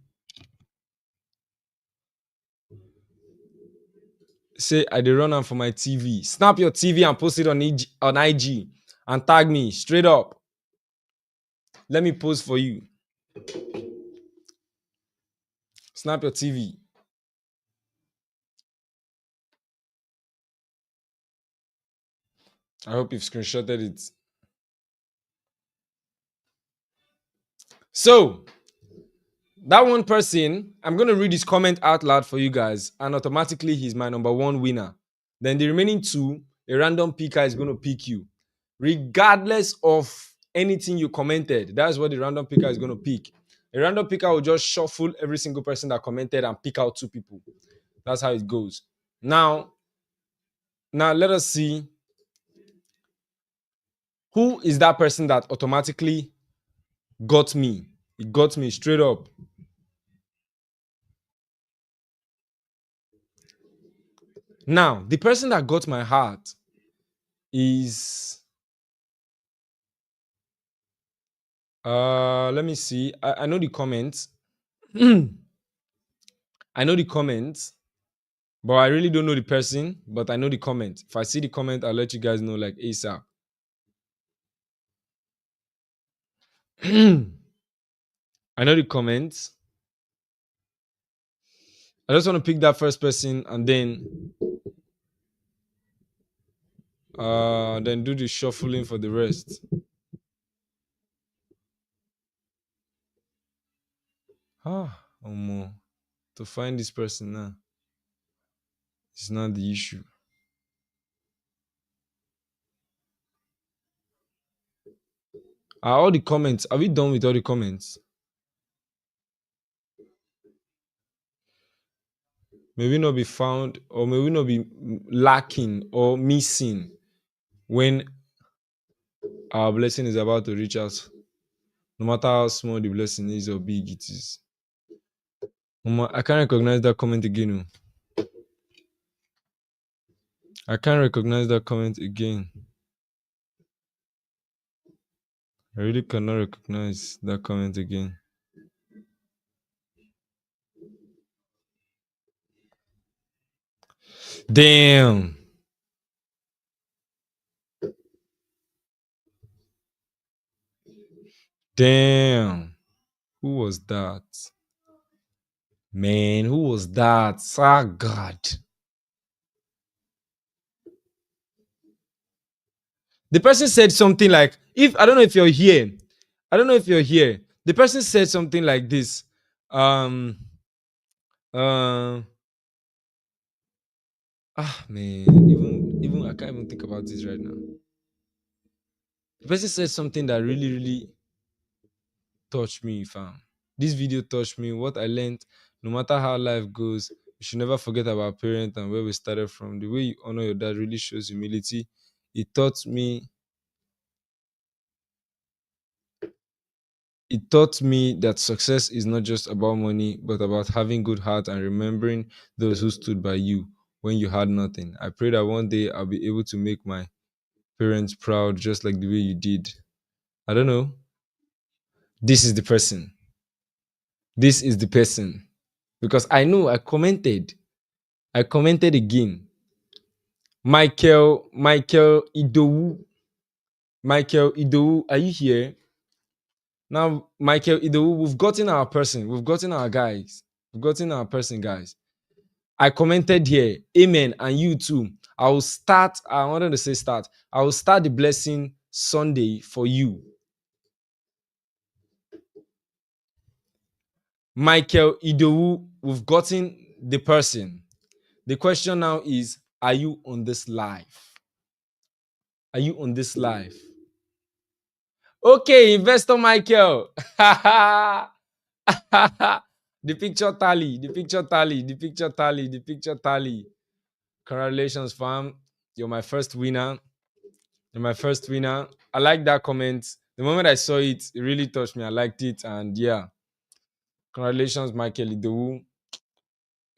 Say I did run am for my TV. Snap your TV and post it on IG and tag me straight up. Let me post for you. Snap your TV. I hope you've screenshotted it. So, that one person, I'm going to read his comment out loud for you guys, and automatically he's my number one winner. Then the remaining two, a random picker is going to pick you. Regardless of anything you commented, that's what the random picker is going to pick. A random picker will just shuffle every single person that commented and pick out two people. That's how it goes. Now let us see who is that person that automatically got me. It got me straight up. Now, the person that got my heart is let me see. I know the comments. I know the comments, but I really don't know the person, but I know the comment. If I see the comment, I'll let you guys know like ASAP. I know the comments. I just want to pick that first person and then do the shuffling for the rest. To find this person now is not the issue. Are all the comments? Are we done with all the comments? May we not be found, or may we not be lacking or missing when our blessing is about to reach us, no matter how small the blessing is or big it is. I can't recognize that comment again. I can't recognize that comment again. I really cannot recognize that comment again. Damn. Damn. Who was that? Man, who was that? Ah, God. The person said something like, if I don't know if you're here. I don't know if you're here. The person said something like this. Man, even I can't even think about this right now. The person said something that really, really touched me, fam. This video touched me. What I learned, no matter how life goes, you should never forget about our parents and where we started from. The way you honor your dad really shows humility. It taught me It taught me that success is not just about money, but about having good heart and remembering those who stood by you when you had nothing. I pray that one day I'll be able to make my parents proud just like the way you did. I don't know. This is the person. This is the person. Because I know I commented. I commented again. Michael Idowu. Michael Idowu, are you here? Now, Michael Idowu, we've gotten our person. We've gotten our guys. We've gotten our person, guys. I commented here, amen, and you too. I will start. I wanted to say start. I will start the blessing Sunday for you. Michael Idowu, we've gotten the person. The question now is, are you on this live? Are you on this live? Okay, Investor Michael. The picture tally, the picture tally, the picture tally, the picture tally. Congratulations, fam. You're my first winner. You're my first winner. I like that comment. The moment I saw it, it really touched me. I liked it. And yeah, congratulations, Michael Idowu.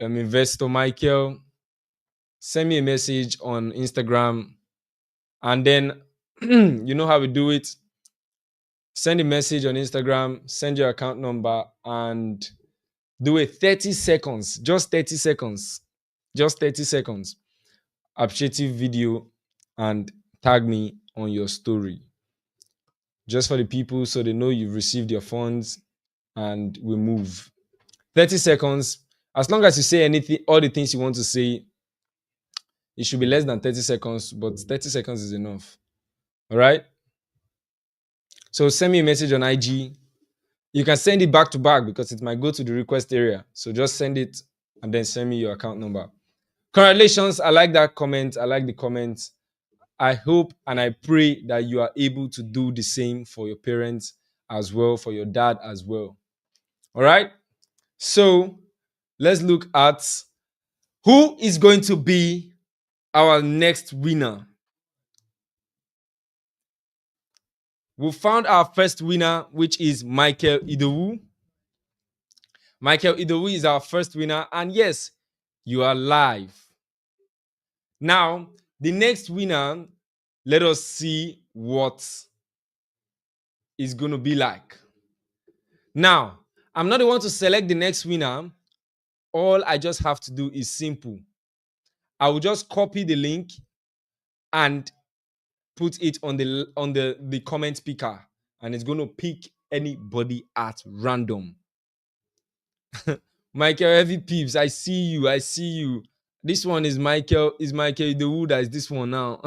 Investor Michael. Send me a message on Instagram. And then, you know how we do it. Send a message on Instagram, send your account number, and do a 30 seconds, just 30 seconds, just 30 seconds appreciative video and tag me on your story. Just for the people so they know you've received your funds and we move. 30 seconds. As long as you say anything, all the things you want to say, it should be less than 30 seconds, but 30 seconds is enough. All right. So send me a message on IG. You can send it back to back because it might go to the request area. So just send it and then send me your account number. Congratulations. I like that comment. I like the comment. I hope and I pray that you are able to do the same for your parents as well, for your dad as well. All right. So let's look at who is going to be our next winner. We found our first winner, which is Michael Idowu. Michael Idowu is our first winner. And yes, you are live. Now, the next winner, let us see what is going to be like. Now, I'm not the one to select the next winner. All I just have to do is simple. I will just copy the link and put it on the comment picker, and it's going to pick anybody at random. Michael Heavy Peeps, I see you. I see you. This one is Michael Idowu. That is this one now.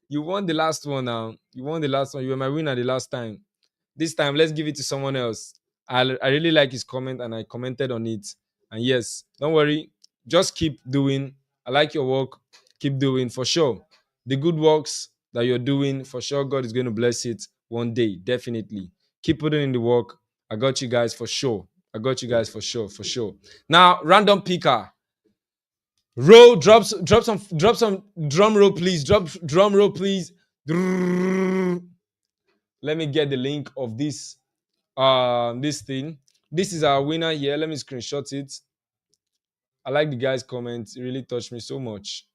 You won the last one now. You won the last one. You were my winner the last time. This time, let's give it to someone else. I really like his comment and I commented on it. And yes, don't worry. Just keep doing. I like your work. Keep doing for sure. The good works that you're doing, for sure, God is going to bless it one day. Definitely. Keep putting in the work. I got you guys for sure. I got you guys for sure, for sure. Now, random picker. Roll, drop some drum roll, please. Drop drum roll, please. Let me get the link of this thing. This is our winner here. Let me screenshot it. I like the guy's comment. It really touched me so much.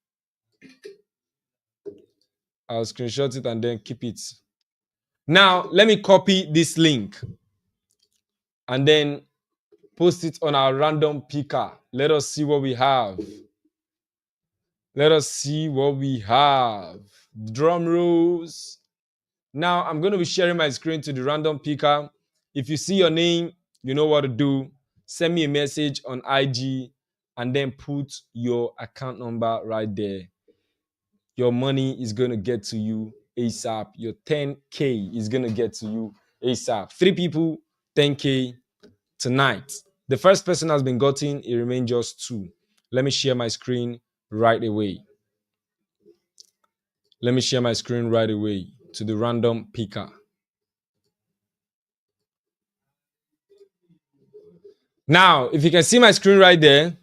I'll screenshot it and then keep it. Now, let me copy this link and then post it on our random picker. Let us see what we have. Let us see what we have. Drum rolls. Now, I'm going to be sharing my screen to the random picker. If you see your name, you know what to do. Send me a message on IG and then put your account number right there. Your money is going to get to you ASAP. Your 10K is going to get to you ASAP. 3 people, 10K tonight. The first person has been gotten. It remains just 2. Let me share my screen right away. Let me share my screen right away to the random picker. Now, if you can see my screen right there,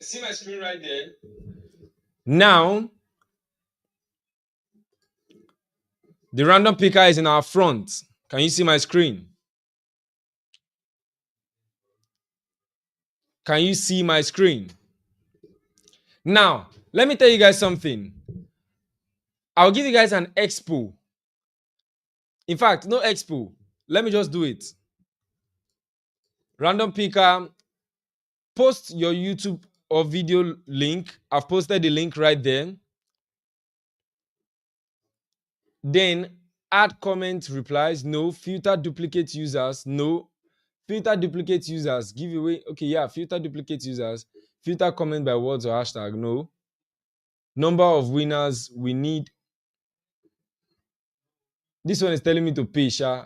see my screen right there. Now, The random picker is in our front. Can you see my screen? Can you see my screen? Now, let me tell you guys something. I'll give you guys an expo. In fact, no expo. Let me just do it. Random picker, post your YouTube or video link. I've posted the link right there. Then add comment replies. No. Filter duplicate users. No. Filter duplicate users. Giveaway. Okay, yeah. Filter duplicate users. Filter comment by words or hashtag. No. Number of winners. We need. This one is telling me to pay, Sha.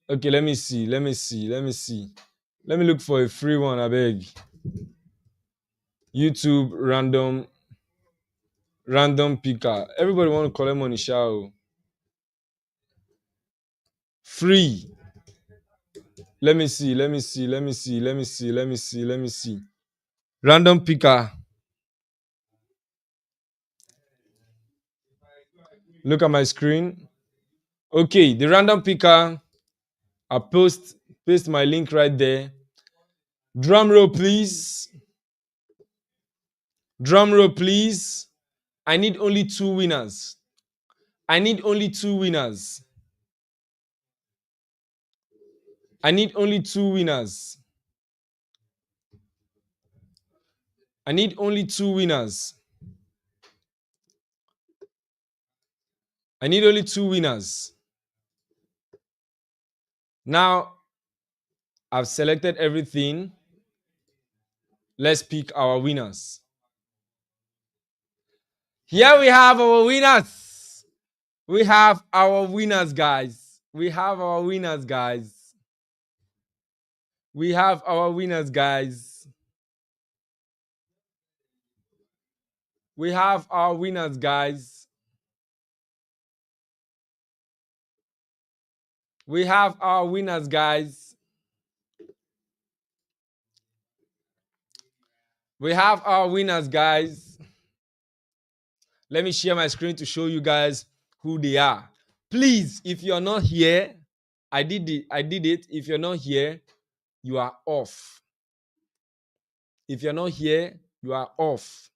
Okay, let me see. Let me see. Let me see. Let me look for a free one, I beg. YouTube random picker. Everybody want to collect money, Sha. Free. Let me see. Let me see. Let me see. Let me see. Let me see. Let me see. Random picker. Look at my screen. Okay, the random picker. I paste my link right there. Drum roll, please. Drum roll, please. I need only 2 winners. I need only 2 winners. I need only 2 winners. I need only 2 winners. I need only 2 winners. Now, I've selected everything. Let's pick our winners. Here we have our winners. We have our winners, guys. We have our winners, guys. We have our winners, guys. We have our winners, guys. We have our winners, guys. We have our winners, guys. Let me share my screen to show you guys who they are. Please, if you're not here, I did it. If you're not here, you are off. If you're not here, you are off.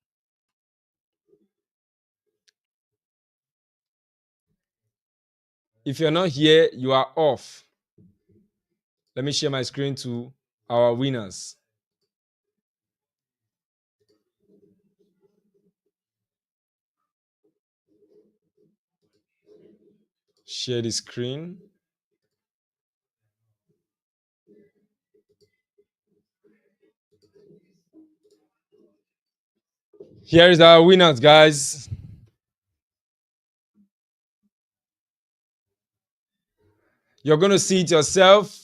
If you're not here, you are off. Let me share my screen to our winners. Share the screen. Here is our winners, guys. You're going to see it yourself.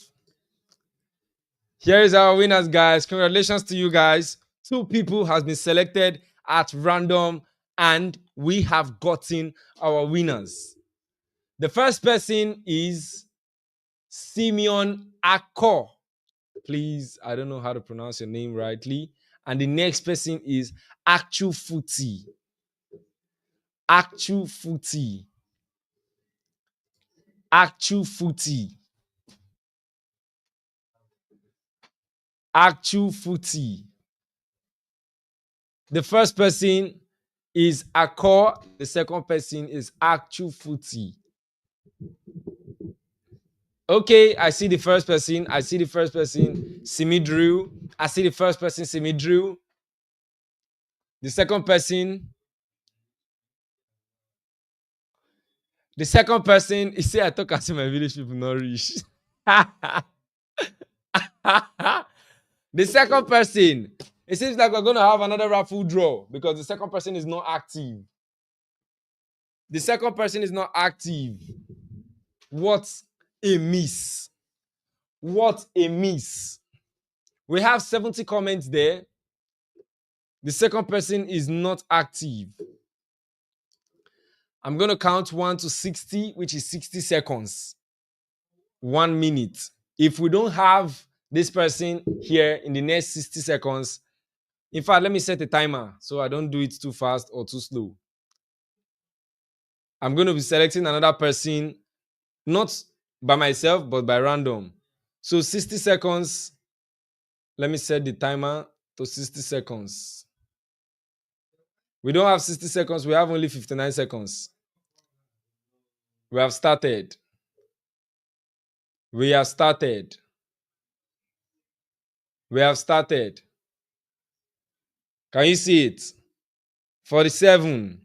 Here is our winners, guys. Congratulations to you guys. 2 people has been selected at random and we have gotten our winners. The first person is Simeon Akko. Please, I don't know how to pronounce your name rightly. And the next person is Actu Footy. Actu Footy. Actu Footy. Actu Footy. The first person is Akko. The second person is Actu Footy. Okay, I see the first person. I see the first person, Simidru. I see the first person, Simidru. The second person, you see, I talk as if my village people not rich. The second person, it seems like we're going to have another raffle draw because the second person is not active. The second person is not active. What a miss. What a miss. We have 70 comments there. The second person is not active. I'm going to count 1 to 60, which is 60 seconds. 1 minute. If we don't have this person here in the next 60 seconds, in fact, let me set a timer so I don't do it too fast or too slow. I'm going to be selecting another person, not by myself, but by random. So 60 seconds. Let me set the timer to 60 seconds. We don't have 60 seconds. We have only 59 seconds. We have started. We have started. We have started. Can you see it? 47.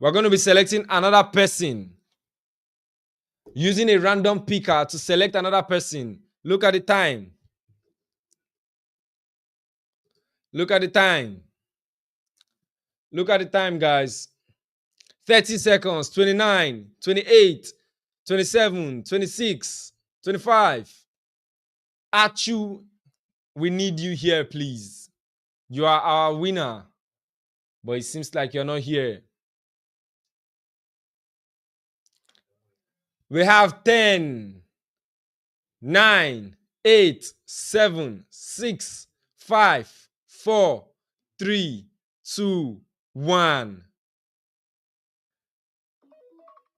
We're going to be selecting another person using a random picker to select another person. Look at the time. Look at the time. Look at the time, guys. 30 seconds, 29, 28, 27, 26, 25. Achu, we need you here, please. You are our winner. But it seems like you're not here. We have 10, 9, 8, 7, 6, 5, 4, 3, 2, 1.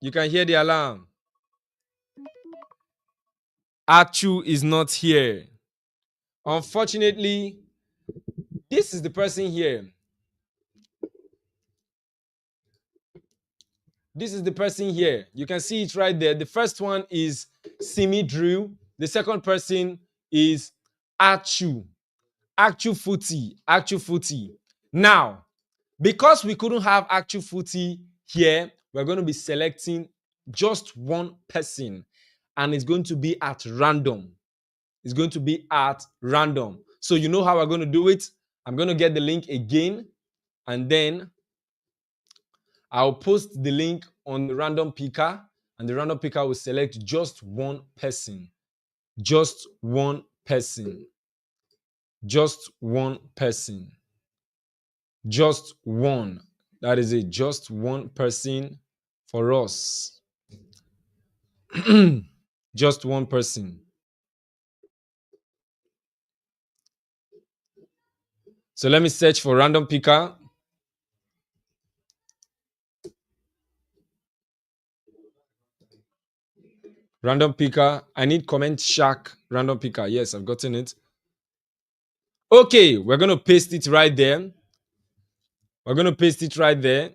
You can hear the alarm. Achu is not here. Unfortunately, this is the person here. This is the person here. You can see it right there. The first one is Simi Drew. The second person is Achu. Achu Footy. Achu Footy. Now, because we couldn't have Achu Footy here, we're going to be selecting just one person. And it's going to be at random. It's going to be at random. So you know how we're going to do it? I'm going to get the link again. And then I'll post the link on the random picker, and the random picker will select just one person. Just one person. Just one person. Just one. That is it. Just one person for us. Just one person. So let me search for random picker. Random picker. I need comment shack random picker. Yes, I've gotten it. Okay, we're going to paste it right there. We're going to paste it right there.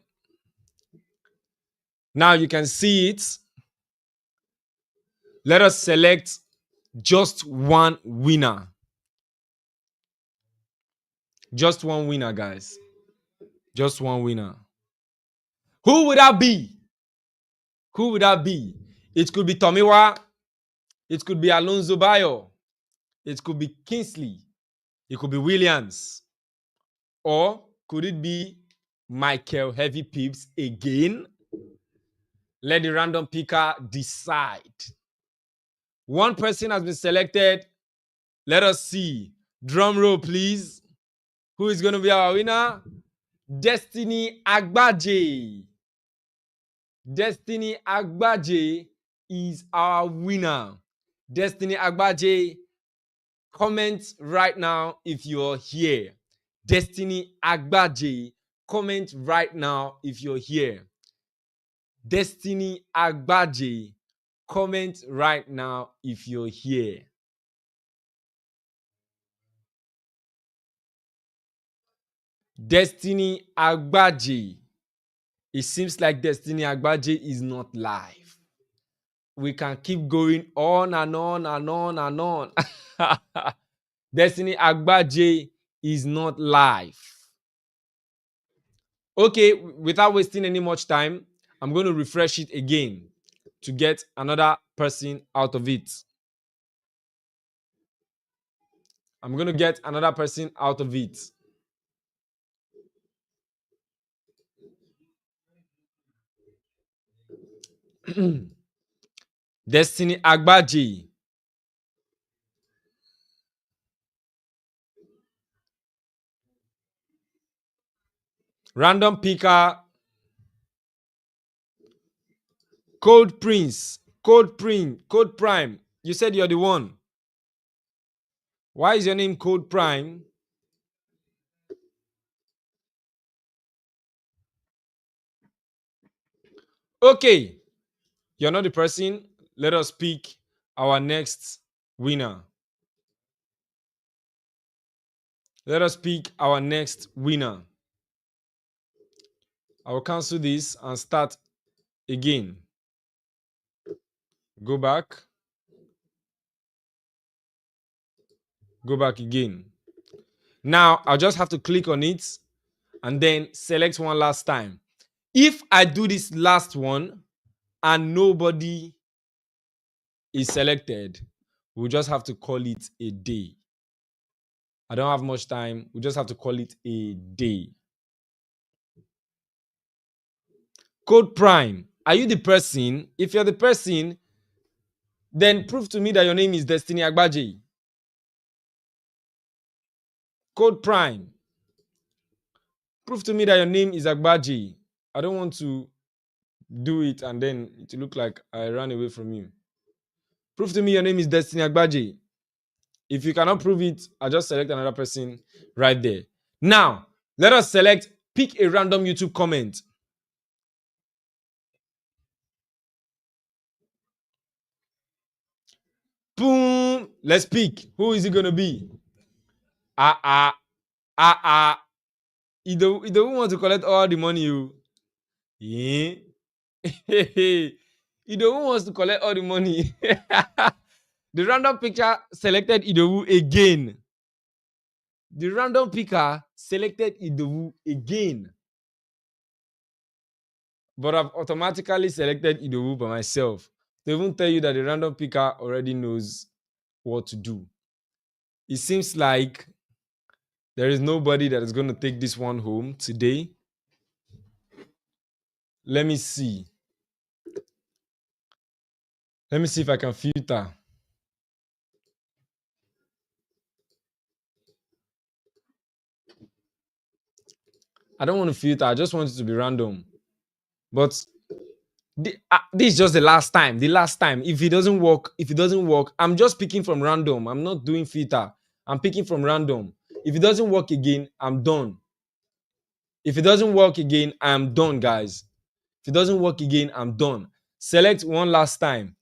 Now you can see it. Let us select just one winner. Just one winner, guys. Just one winner. Who would that be? Who would that be? It could be Tomiwa. It could be Alonso Bayo. It could be Kingsley. It could be Williams. Or could it be Michael Heavy Pips again? Let the random picker decide. One person has been selected. Let us see. Drum roll, please. Who is going to be our winner? Destiny Agbaje. Destiny Agbaje is our winner. Destiny Agbaje, comment right now if you're here. Destiny Agbaje, comment right now if you're here. Destiny Agbaje, comment right now if you're here. Destiny Agbaje. It seems like Destiny Agbaje is not live. We can keep going on and on and on and on. Destiny Agbaje is not live. Okay, without wasting any much time, I'm going to refresh it again to get another person out of it. I'm going to get another person out of it. Destiny Agbaje. Random picker. Code Prince. Code Prime. You said you're the one. Why is your name Code Prime? Okay, you're not the person. Let us pick our next winner. Let us pick our next winner. I will cancel this and start again. Go back. Go back again. Now, I'll just have to click on it and then select one last time. If I do this last one and nobody is selected, we'll just have to call it a day. I don't have much time. We just have to call it a day. Code Prime. Are you the person? If you're the person, then prove to me that your name is Destiny Agbaje. Code Prime. Prove to me that your name is Agbaje. I don't want to do it and then it look like I ran away from you. Prove to me your name is Destiny Agbaje. If you cannot prove it, I'll just select another person right there. Now, let us pick a random YouTube comment. Boom. Let's pick. Who is it going to be? He don't want to collect all the money. Yeah. Idowu wants to collect all the money. The random picture selected Idowu again. The random picker selected Idowu again. But I've automatically selected Idowu by myself. They won't tell you that the random picker already knows what to do. It seems like there is nobody that is going to take this one home today. Let me see. Let me see if I can filter. I don't want to filter. I just want it to be random. But this is just the last time. The last time. If it doesn't work, I'm just picking from random. I'm not doing filter. I'm picking from random. If it doesn't work again, I'm done. If it doesn't work again, I'm done, guys. If it doesn't work again, I'm done. Select one last time.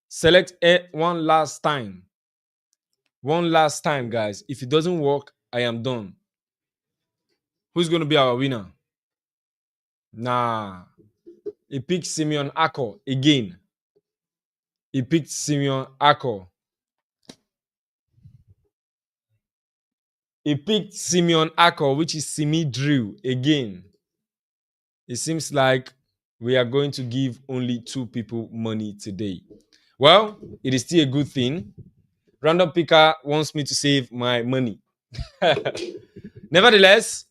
Select one last time. One last time, guys. If it doesn't work, I am done. Who's going to be our winner? Nah. He picked Simeon Ako again. He picked Simeon Ako. He picked Simeon Ako, which is Simi Drew again. It seems like we are going to give only 2 people money today. Well, it is still a good thing. Random picker wants me to save my money. Nevertheless,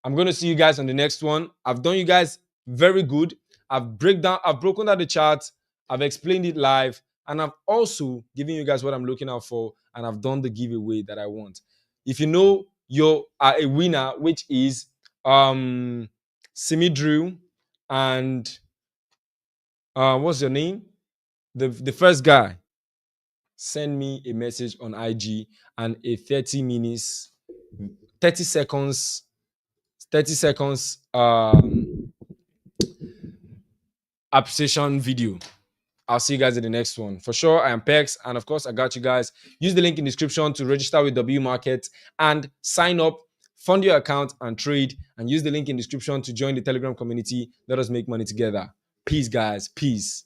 I'm going to see you guys on the next one. I've done you guys very good. I've broken down the chart. I've explained it live. And I've also given you guys what I'm looking out for. And I've done the giveaway that I want. If you know you are a winner, which is Simi Drew and what's your name? The first guy. Send me a message on IG and a 30 seconds appreciation video. I'll see you guys in the next one. For sure, I am Pex, and of course, I got you guys. Use the link in the description to register with WMarkets and sign up, fund your account, and trade. And use the link in the description to join the Telegram community. Let us make money together. Peace, guys. Peace.